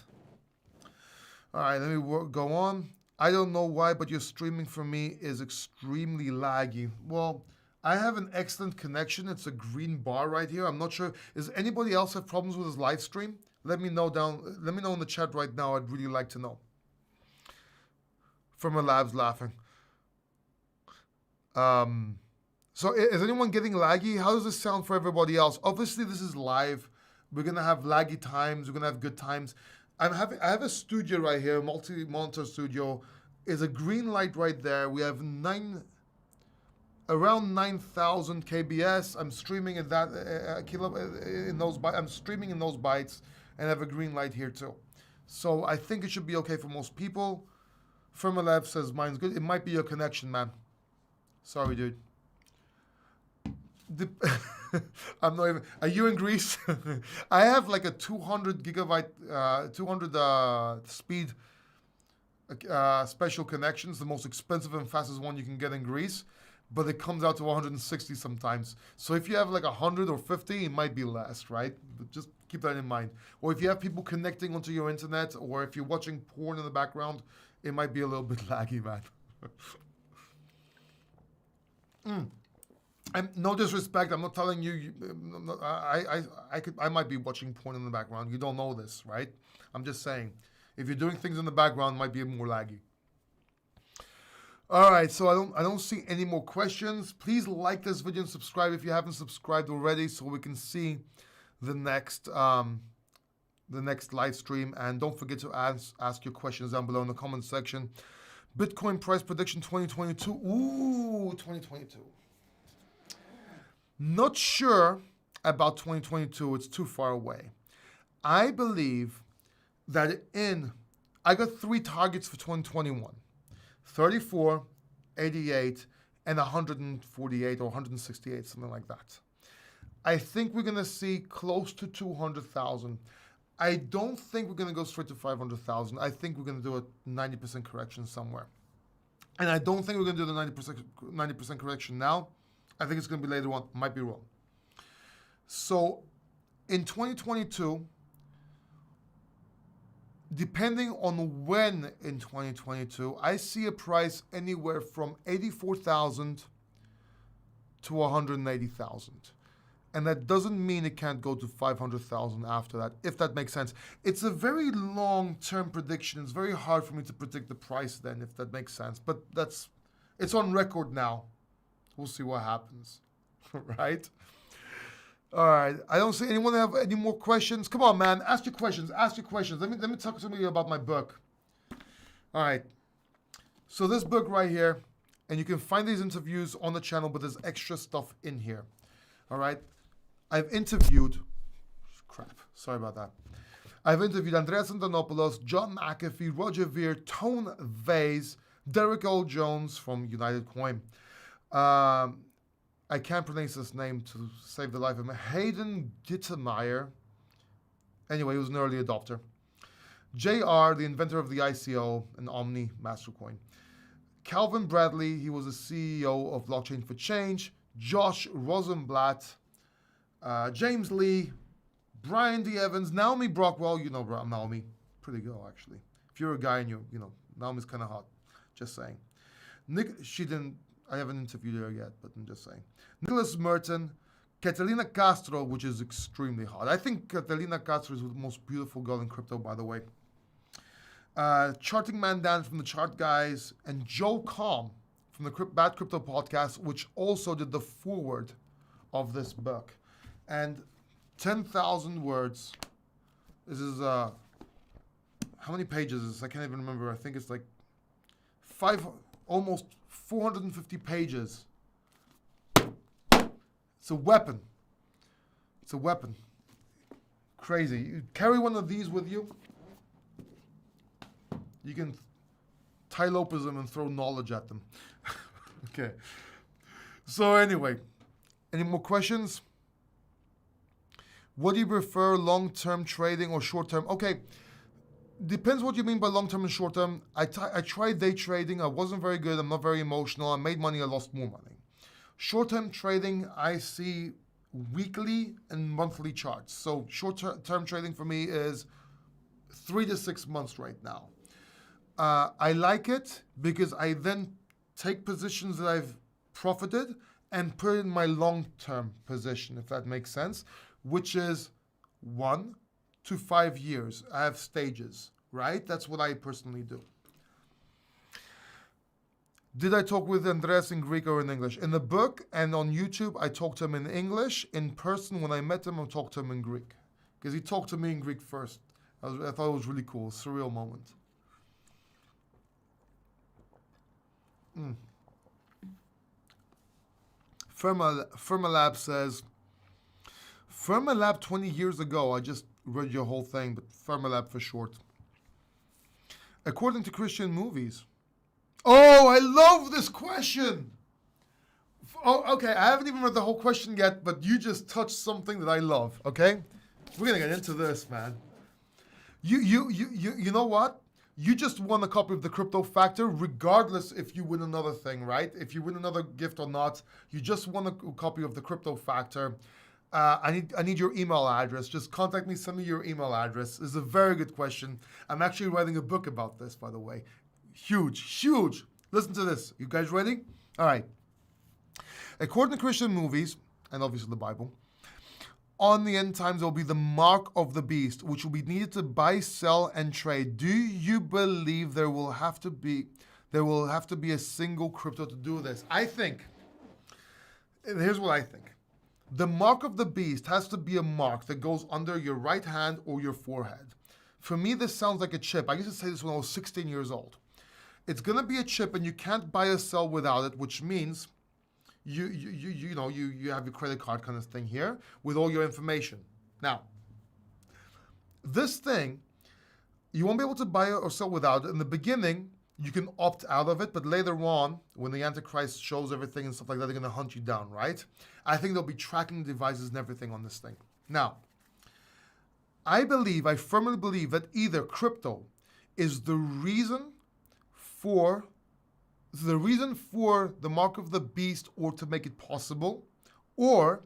All right, let me go on. I don't know why, but your streaming for me is extremely laggy. Well, I have an excellent connection. It's a green bar right here. I'm not sure. Does anybody else have problems with his live stream? Let me know in the chat right now. I'd really like to know. From a lab's laughing. So is anyone getting laggy? How does this sound for everybody else? Obviously, this is live. We're gonna have laggy times. We're gonna have good times. I have a studio right here, multi-monitor studio. Is a green light right there. We have around 9,000 kbs. I'm streaming at that I'm streaming in those bytes, and I have a green light here too. So I think it should be okay for most people. Firmalab says mine's good. It might be your connection, man. Sorry, dude. I'm not even. Are you in Greece? I have like a 200 gigabyte, 200 speed special connections, the most expensive and fastest one you can get in Greece, but it comes out to 160 sometimes. So if you have like 100 or 50, it might be less, right? But just keep that in mind. Or if you have people connecting onto your internet, or if you're watching porn in the background, it might be a little bit laggy, man. And no disrespect, I'm not telling you. I might be watching porn in the background. You don't know this, right? I'm just saying, if you're doing things in the background, it might be more laggy. All right, so I don't see any more questions. Please like this video and subscribe if you haven't subscribed already, so we can see the next live stream. And don't forget to ask your questions down below in the comment section. Bitcoin price prediction 2022. Ooh, 2022. Not sure about 2022. It's too far away. I believe that I got 3 targets for 2021. 34, 88, and 148 or 168, something like that. I think we're going to see close to 200,000. I don't think we're going to go straight to 500,000. I think we're going to do a 90% correction somewhere. And I don't think we're going to do the 90% correction now. I think it's going to be later on. Might be wrong. So in 2022, depending on when in 2022, I see a price anywhere from 84,000 to 180,000. And that doesn't mean it can't go to 500,000 after that, if that makes sense. It's a very long-term prediction. It's very hard for me to predict the price then, if that makes sense. But it's on record now. We'll see what happens, right? All right. I don't see anyone have any more questions. Come on, man. Ask your questions. Ask your questions. Let me talk to you about my book. All right. So this book right here, and you can find these interviews on the channel, but there's extra stuff in here. All right. I've interviewed. Crap. Sorry about that. I've interviewed Andreas Antonopoulos, John McAfee, Roger Ver, Tone Vase, Derek O. Jones from United Coin. I can't pronounce his name to save the life of him. Hayden Gittermeyer. Anyway, he was an early adopter. JR, the inventor of the ICO and Omni Mastercoin. Calvin Bradley, he was the CEO of Blockchain for Change. Josh Rosenblatt. James Lee. Brian D. Evans. Naomi Brockwell. You know Naomi. Pretty good, actually. If you're a guy and Naomi's kind of hot. Just saying. I haven't interviewed her yet, but I'm just saying. Nicholas Merton, Catalina Castro, which is extremely hot. I think Catalina Castro is the most beautiful girl in crypto, by the way. Charting Man Dan from the Chart Guys, and Joe Calm from the Bad Crypto Podcast, which also did the foreword of this book. And 10,000 words. This is, how many pages is this? I can't even remember. I think it's like almost 450 pages. It's a weapon. It's a weapon. Crazy. You carry one of these with you. You can Tai Lopez them and throw knowledge at them. Okay. So anyway, any more questions? What do you prefer, long-term trading or short-term? Okay. Depends what you mean by long-term and short-term. I tried day trading. I wasn't very good. I'm not very emotional. I made money. I lost more money. Short-term trading, I see weekly and monthly charts. So short-term trading for me is 3 to 6 months right now. I like it because I then take positions that I've profited and put in my long-term position, if that makes sense, which is 1 to 5 years. I have stages, right? That's what I personally do. Did I talk with Andreas in Greek or in English? In the book and on YouTube, I talked to him in English. In person, when I met him, I talked to him in Greek. Because he talked to me in Greek first. I thought it was really cool, a surreal moment. Firmalab says, Firmalab 20 years ago, I just read your whole thing, but Firmalab for short. According to Christian movies. Oh, I love this question. Oh, okay, I haven't even read the whole question yet, but you just touched something that I love, okay? We're going to get into this, man. You know what? You just won a copy of the Crypto Factor, regardless if you win another thing, right? If you win another gift or not, you just won a copy of the Crypto Factor. I need your email address. Just contact me, send me your email address. This is a very good question. I'm actually writing a book about this, by the way. Huge. Listen to this. You guys ready? All right. According to Christian movies, and obviously the Bible, on the end times there will be the mark of the beast, which will be needed to buy, sell, and trade. Do you believe there will have to be a single crypto to do this? I think, here's what I think. The mark of the beast has to be a mark that goes under your right hand or your forehead. For me, this sounds like a chip. I used to say this when I was 16 years old. It's going to be a chip, and you can't buy or sell without it, which means you have your credit card kind of thing here with all your information. Now, this thing, you won't be able to buy or sell without it. In the beginning, you can opt out of it, but later on, when the Antichrist shows everything and stuff like that, they're going to hunt you down, right? I think there'll be tracking devices and everything on this thing. Now, I firmly believe that either crypto is the reason for the mark of the beast, or to make it possible, or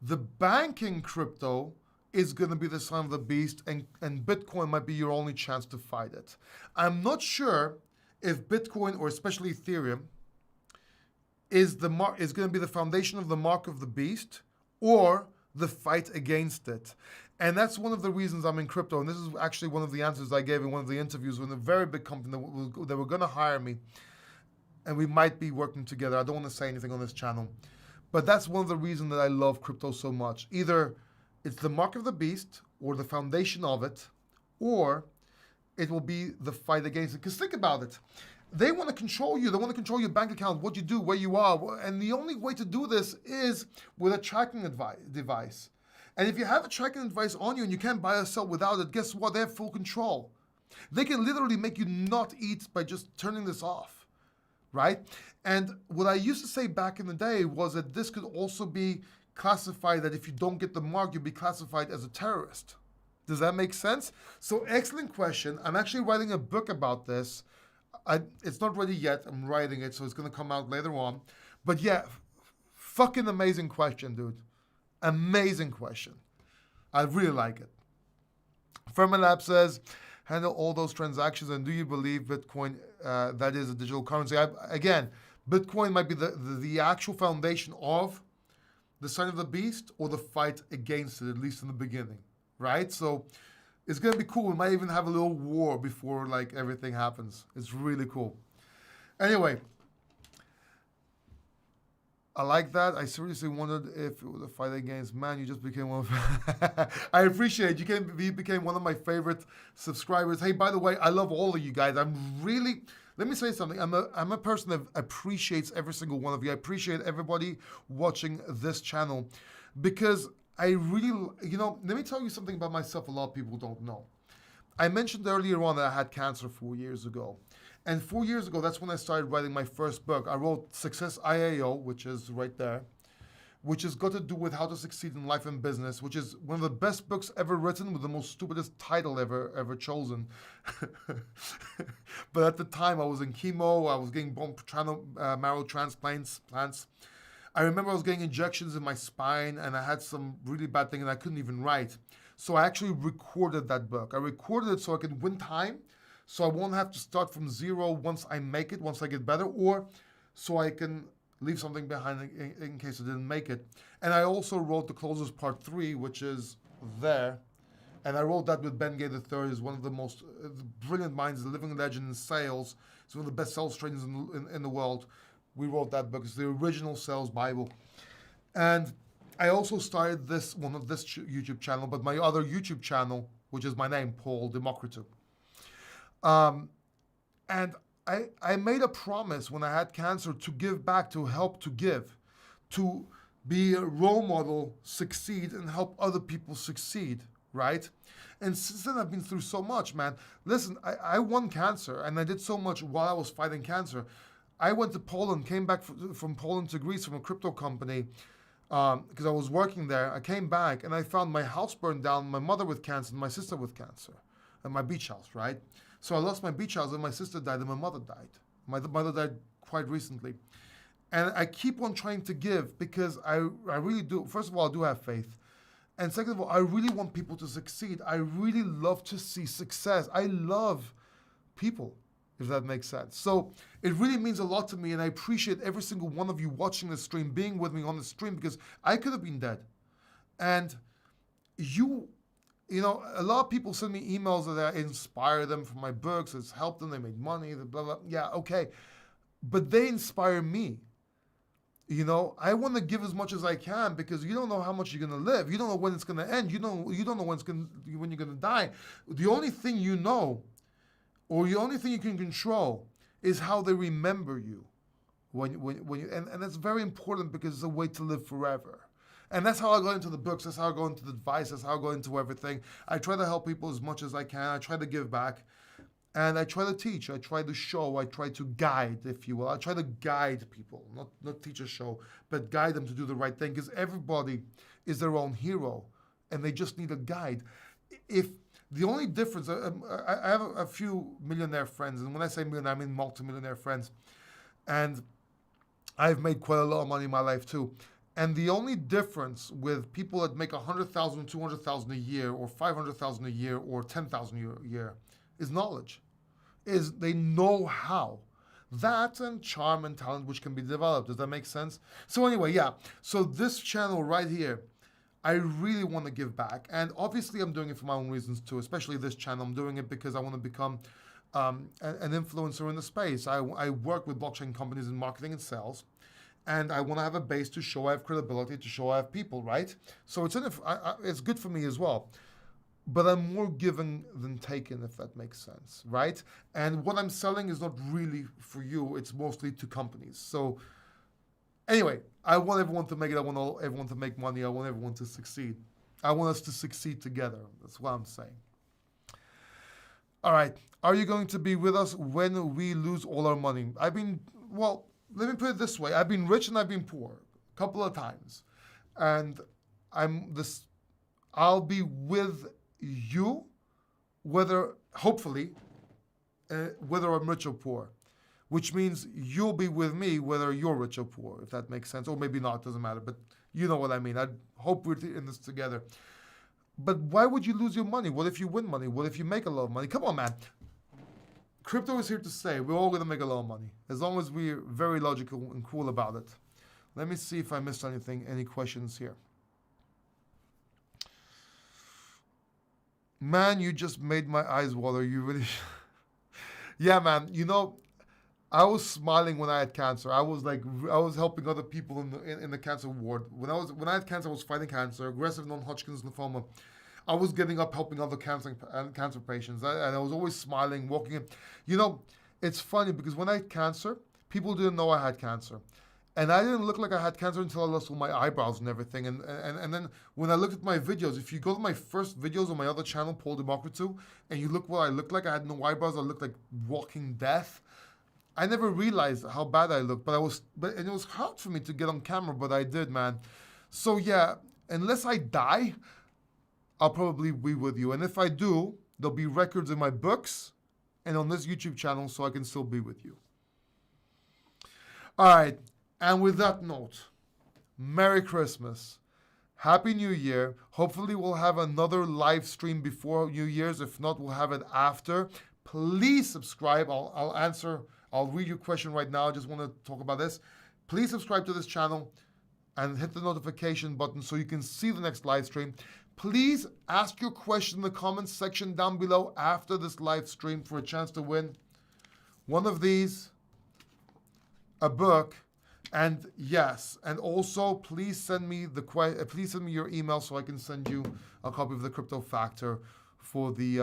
the banking crypto is going to be the sign of the beast, and Bitcoin might be your only chance to fight it. I'm not sure if Bitcoin, or especially Ethereum, is going to be the foundation of the mark of the beast, or the fight against it. And that's one of the reasons I'm in crypto. And this is actually one of the answers I gave in one of the interviews with a very big company that were going to hire me. And we might be working together. I don't want to say anything on this channel. But that's one of the reasons that I love crypto so much. Either it's the mark of the beast, or the foundation of it, or it will be the fight against it. Because think about it. They want to control you. They want to control your bank account, what you do, where you are. And the only way to do this is with a tracking device. And if you have a tracking device on you and you can't buy or sell without it, guess what? They have full control. They can literally make you not eat by just turning this off, right? And what I used to say back in the day was that this could also be classified that if you don't get the mark, you'll be classified as a terrorist. Does that make sense? So excellent question. I'm actually writing a book about this. It's not ready yet. I'm writing it, so it's going to come out later on. But yeah, fucking amazing question, dude. Amazing question. I really like it. Fermilab says, handle all those transactions, and do you believe Bitcoin, that is a digital currency? Again, Bitcoin might be the actual foundation of the sign of the beast or the fight against it, at least in the beginning, right? So it's going to be cool. We might even have a little war before like everything happens. It's really cool. Anyway, I like that. I seriously wondered if it was a fight against man. You just became one of I appreciate it. You became one of my favorite subscribers. Hey, by the way, I love all of you guys. Let me say something. I'm a person that appreciates every single one of you. I appreciate everybody watching this channel because I really, let me tell you something about myself a lot of people don't know. I mentioned earlier on that I had cancer 4 years ago. And 4 years ago, that's when I started writing my first book. I wrote Success IAO, which is right there, which has got to do with how to succeed in life and business, which is one of the best books ever written with the most stupidest title ever chosen. But at the time, I was in chemo. I was getting bone marrow transplants. I remember I was getting injections in my spine, and I had some really bad thing, and I couldn't even write. So I actually recorded that book. I recorded it so I could win time, so I won't have to start from zero once I make it, once I get better, or so I can leave something behind in case I didn't make it. And I also wrote The Closers Part 3, which is there. And I wrote that with Ben Gay III, who's one of the most brilliant minds, a living legend in sales. He's one of the best sales trainers in the world. We wrote that book. It's the original sales Bible. And I also started this YouTube channel, but my other YouTube channel, which is my name, Paul Democritou. And I made a promise when I had cancer to give back, to help to give, to be a role model, succeed, and help other people succeed, right? And since then, I've been through so much, man. Listen, I won cancer, and I did so much while I was fighting cancer. I went to Poland, came back from Poland to Greece from a crypto company because I was working there. I came back, and I found my house burned down, my mother with cancer, and my sister with cancer, and my beach house, right? So I lost my beach house, and my sister died, and my mother died. My mother died quite recently. And I keep on trying to give because I really do. First of all, I do have faith. And second of all, I really want people to succeed. I really love to see success. I love people, if that makes sense. So it really means a lot to me, and I appreciate every single one of you watching the stream, being with me on the stream, because I could have been dead. And a lot of people send me emails that I inspire them for my books, it's helped them, they made money, blah, blah. Yeah, okay. But they inspire me. I want to give as much as I can because you don't know how much you're going to live. You don't know when it's going to end. You don't know when you're going to die. The only thing you know, or the only thing you can control, is how they remember you. And that's very important because it's a way to live forever. And that's how I got into the books. That's how I got into the advice. That's how I got into everything. I try to help people as much as I can. I try to give back. And I try to teach. I try to show. I try to guide, if you will. I try to guide people, not teach a show, but guide them to do the right thing. Because everybody is their own hero, and they just need a guide. If the only difference, I have a few millionaire friends, and when I say millionaire, I mean multimillionaire friends. And I've made quite a lot of money in my life too. And the only difference with people that make 100,000, 200,000 a year, or 500,000 a year, or 10,000 a year, is knowledge. Is they know how. That and charm and talent, which can be developed. Does that make sense? So anyway, yeah. So this channel right here, I really want to give back. And obviously I'm doing it for my own reasons too, especially this channel. I'm doing it because I want to become an influencer in the space. I work with blockchain companies in marketing and sales. And I want to have a base to show I have credibility, to show I have people, right? So it's good for me as well. But I'm more giving than taking, if that makes sense, right? And what I'm selling is not really for you. It's mostly to companies. So anyway, I want everyone to make it. I want everyone to make money. I want everyone to succeed. I want us to succeed together. That's what I'm saying. All right. Are you going to be with us when we lose all our money? Let me put it this way. I've been rich and I've been poor a couple of times. And I'll be with you, hopefully, whether I'm rich or poor. Which means you'll be with me whether you're rich or poor, if that makes sense. Or maybe not, doesn't matter. But you know what I mean. I hope we're in this together. But why would you lose your money? What if you win money? What if you make a lot of money? Come on, man. Crypto is here to stay. We're all going to make a lot of money. As long as we're very logical and cool about it. Let me see if I missed anything. Any questions here? Man, you just made my eyes water. You really... Yeah, man. You know... I was smiling when I had cancer. I was helping other people in the cancer ward. When I had cancer, I was fighting cancer, aggressive non-Hodgkin's lymphoma. I was getting up helping other cancer patients, and I was always smiling, walking in. You know, it's funny because when I had cancer, people didn't know I had cancer, and I didn't look like I had cancer until I lost all my eyebrows and everything. And then when I looked at my videos, if you go to my first videos on my other channel, Paul Democratou, and you look what I looked like, I had no eyebrows. I looked like walking death. I never realized how bad I looked, and it was hard for me to get on camera, but I did, man. So yeah, unless I die, I'll probably be with you. And if I do, there'll be records in my books and on this YouTube channel so I can still be with you. All right, and with that note, Merry Christmas. Happy New Year. Hopefully we'll have another live stream before New Year's. If not, we'll have it after. Please subscribe. I'll read your question right now. I just want to talk about this. Please subscribe to this channel and hit the notification button so you can see the next live stream. Please ask your question in the comments section down below after this live stream for a chance to win one of these, a book, and yes, and also please send me your email so I can send you a copy of the Crypto Factor for the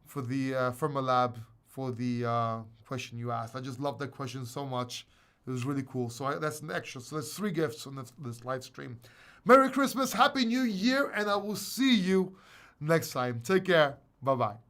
Firma Lab. For the question you asked. I just love that question so much. It was really cool. So that's an extra. So there's 3 gifts on this live stream. Merry Christmas, Happy New Year, and I will see you next time. Take care. Bye-bye.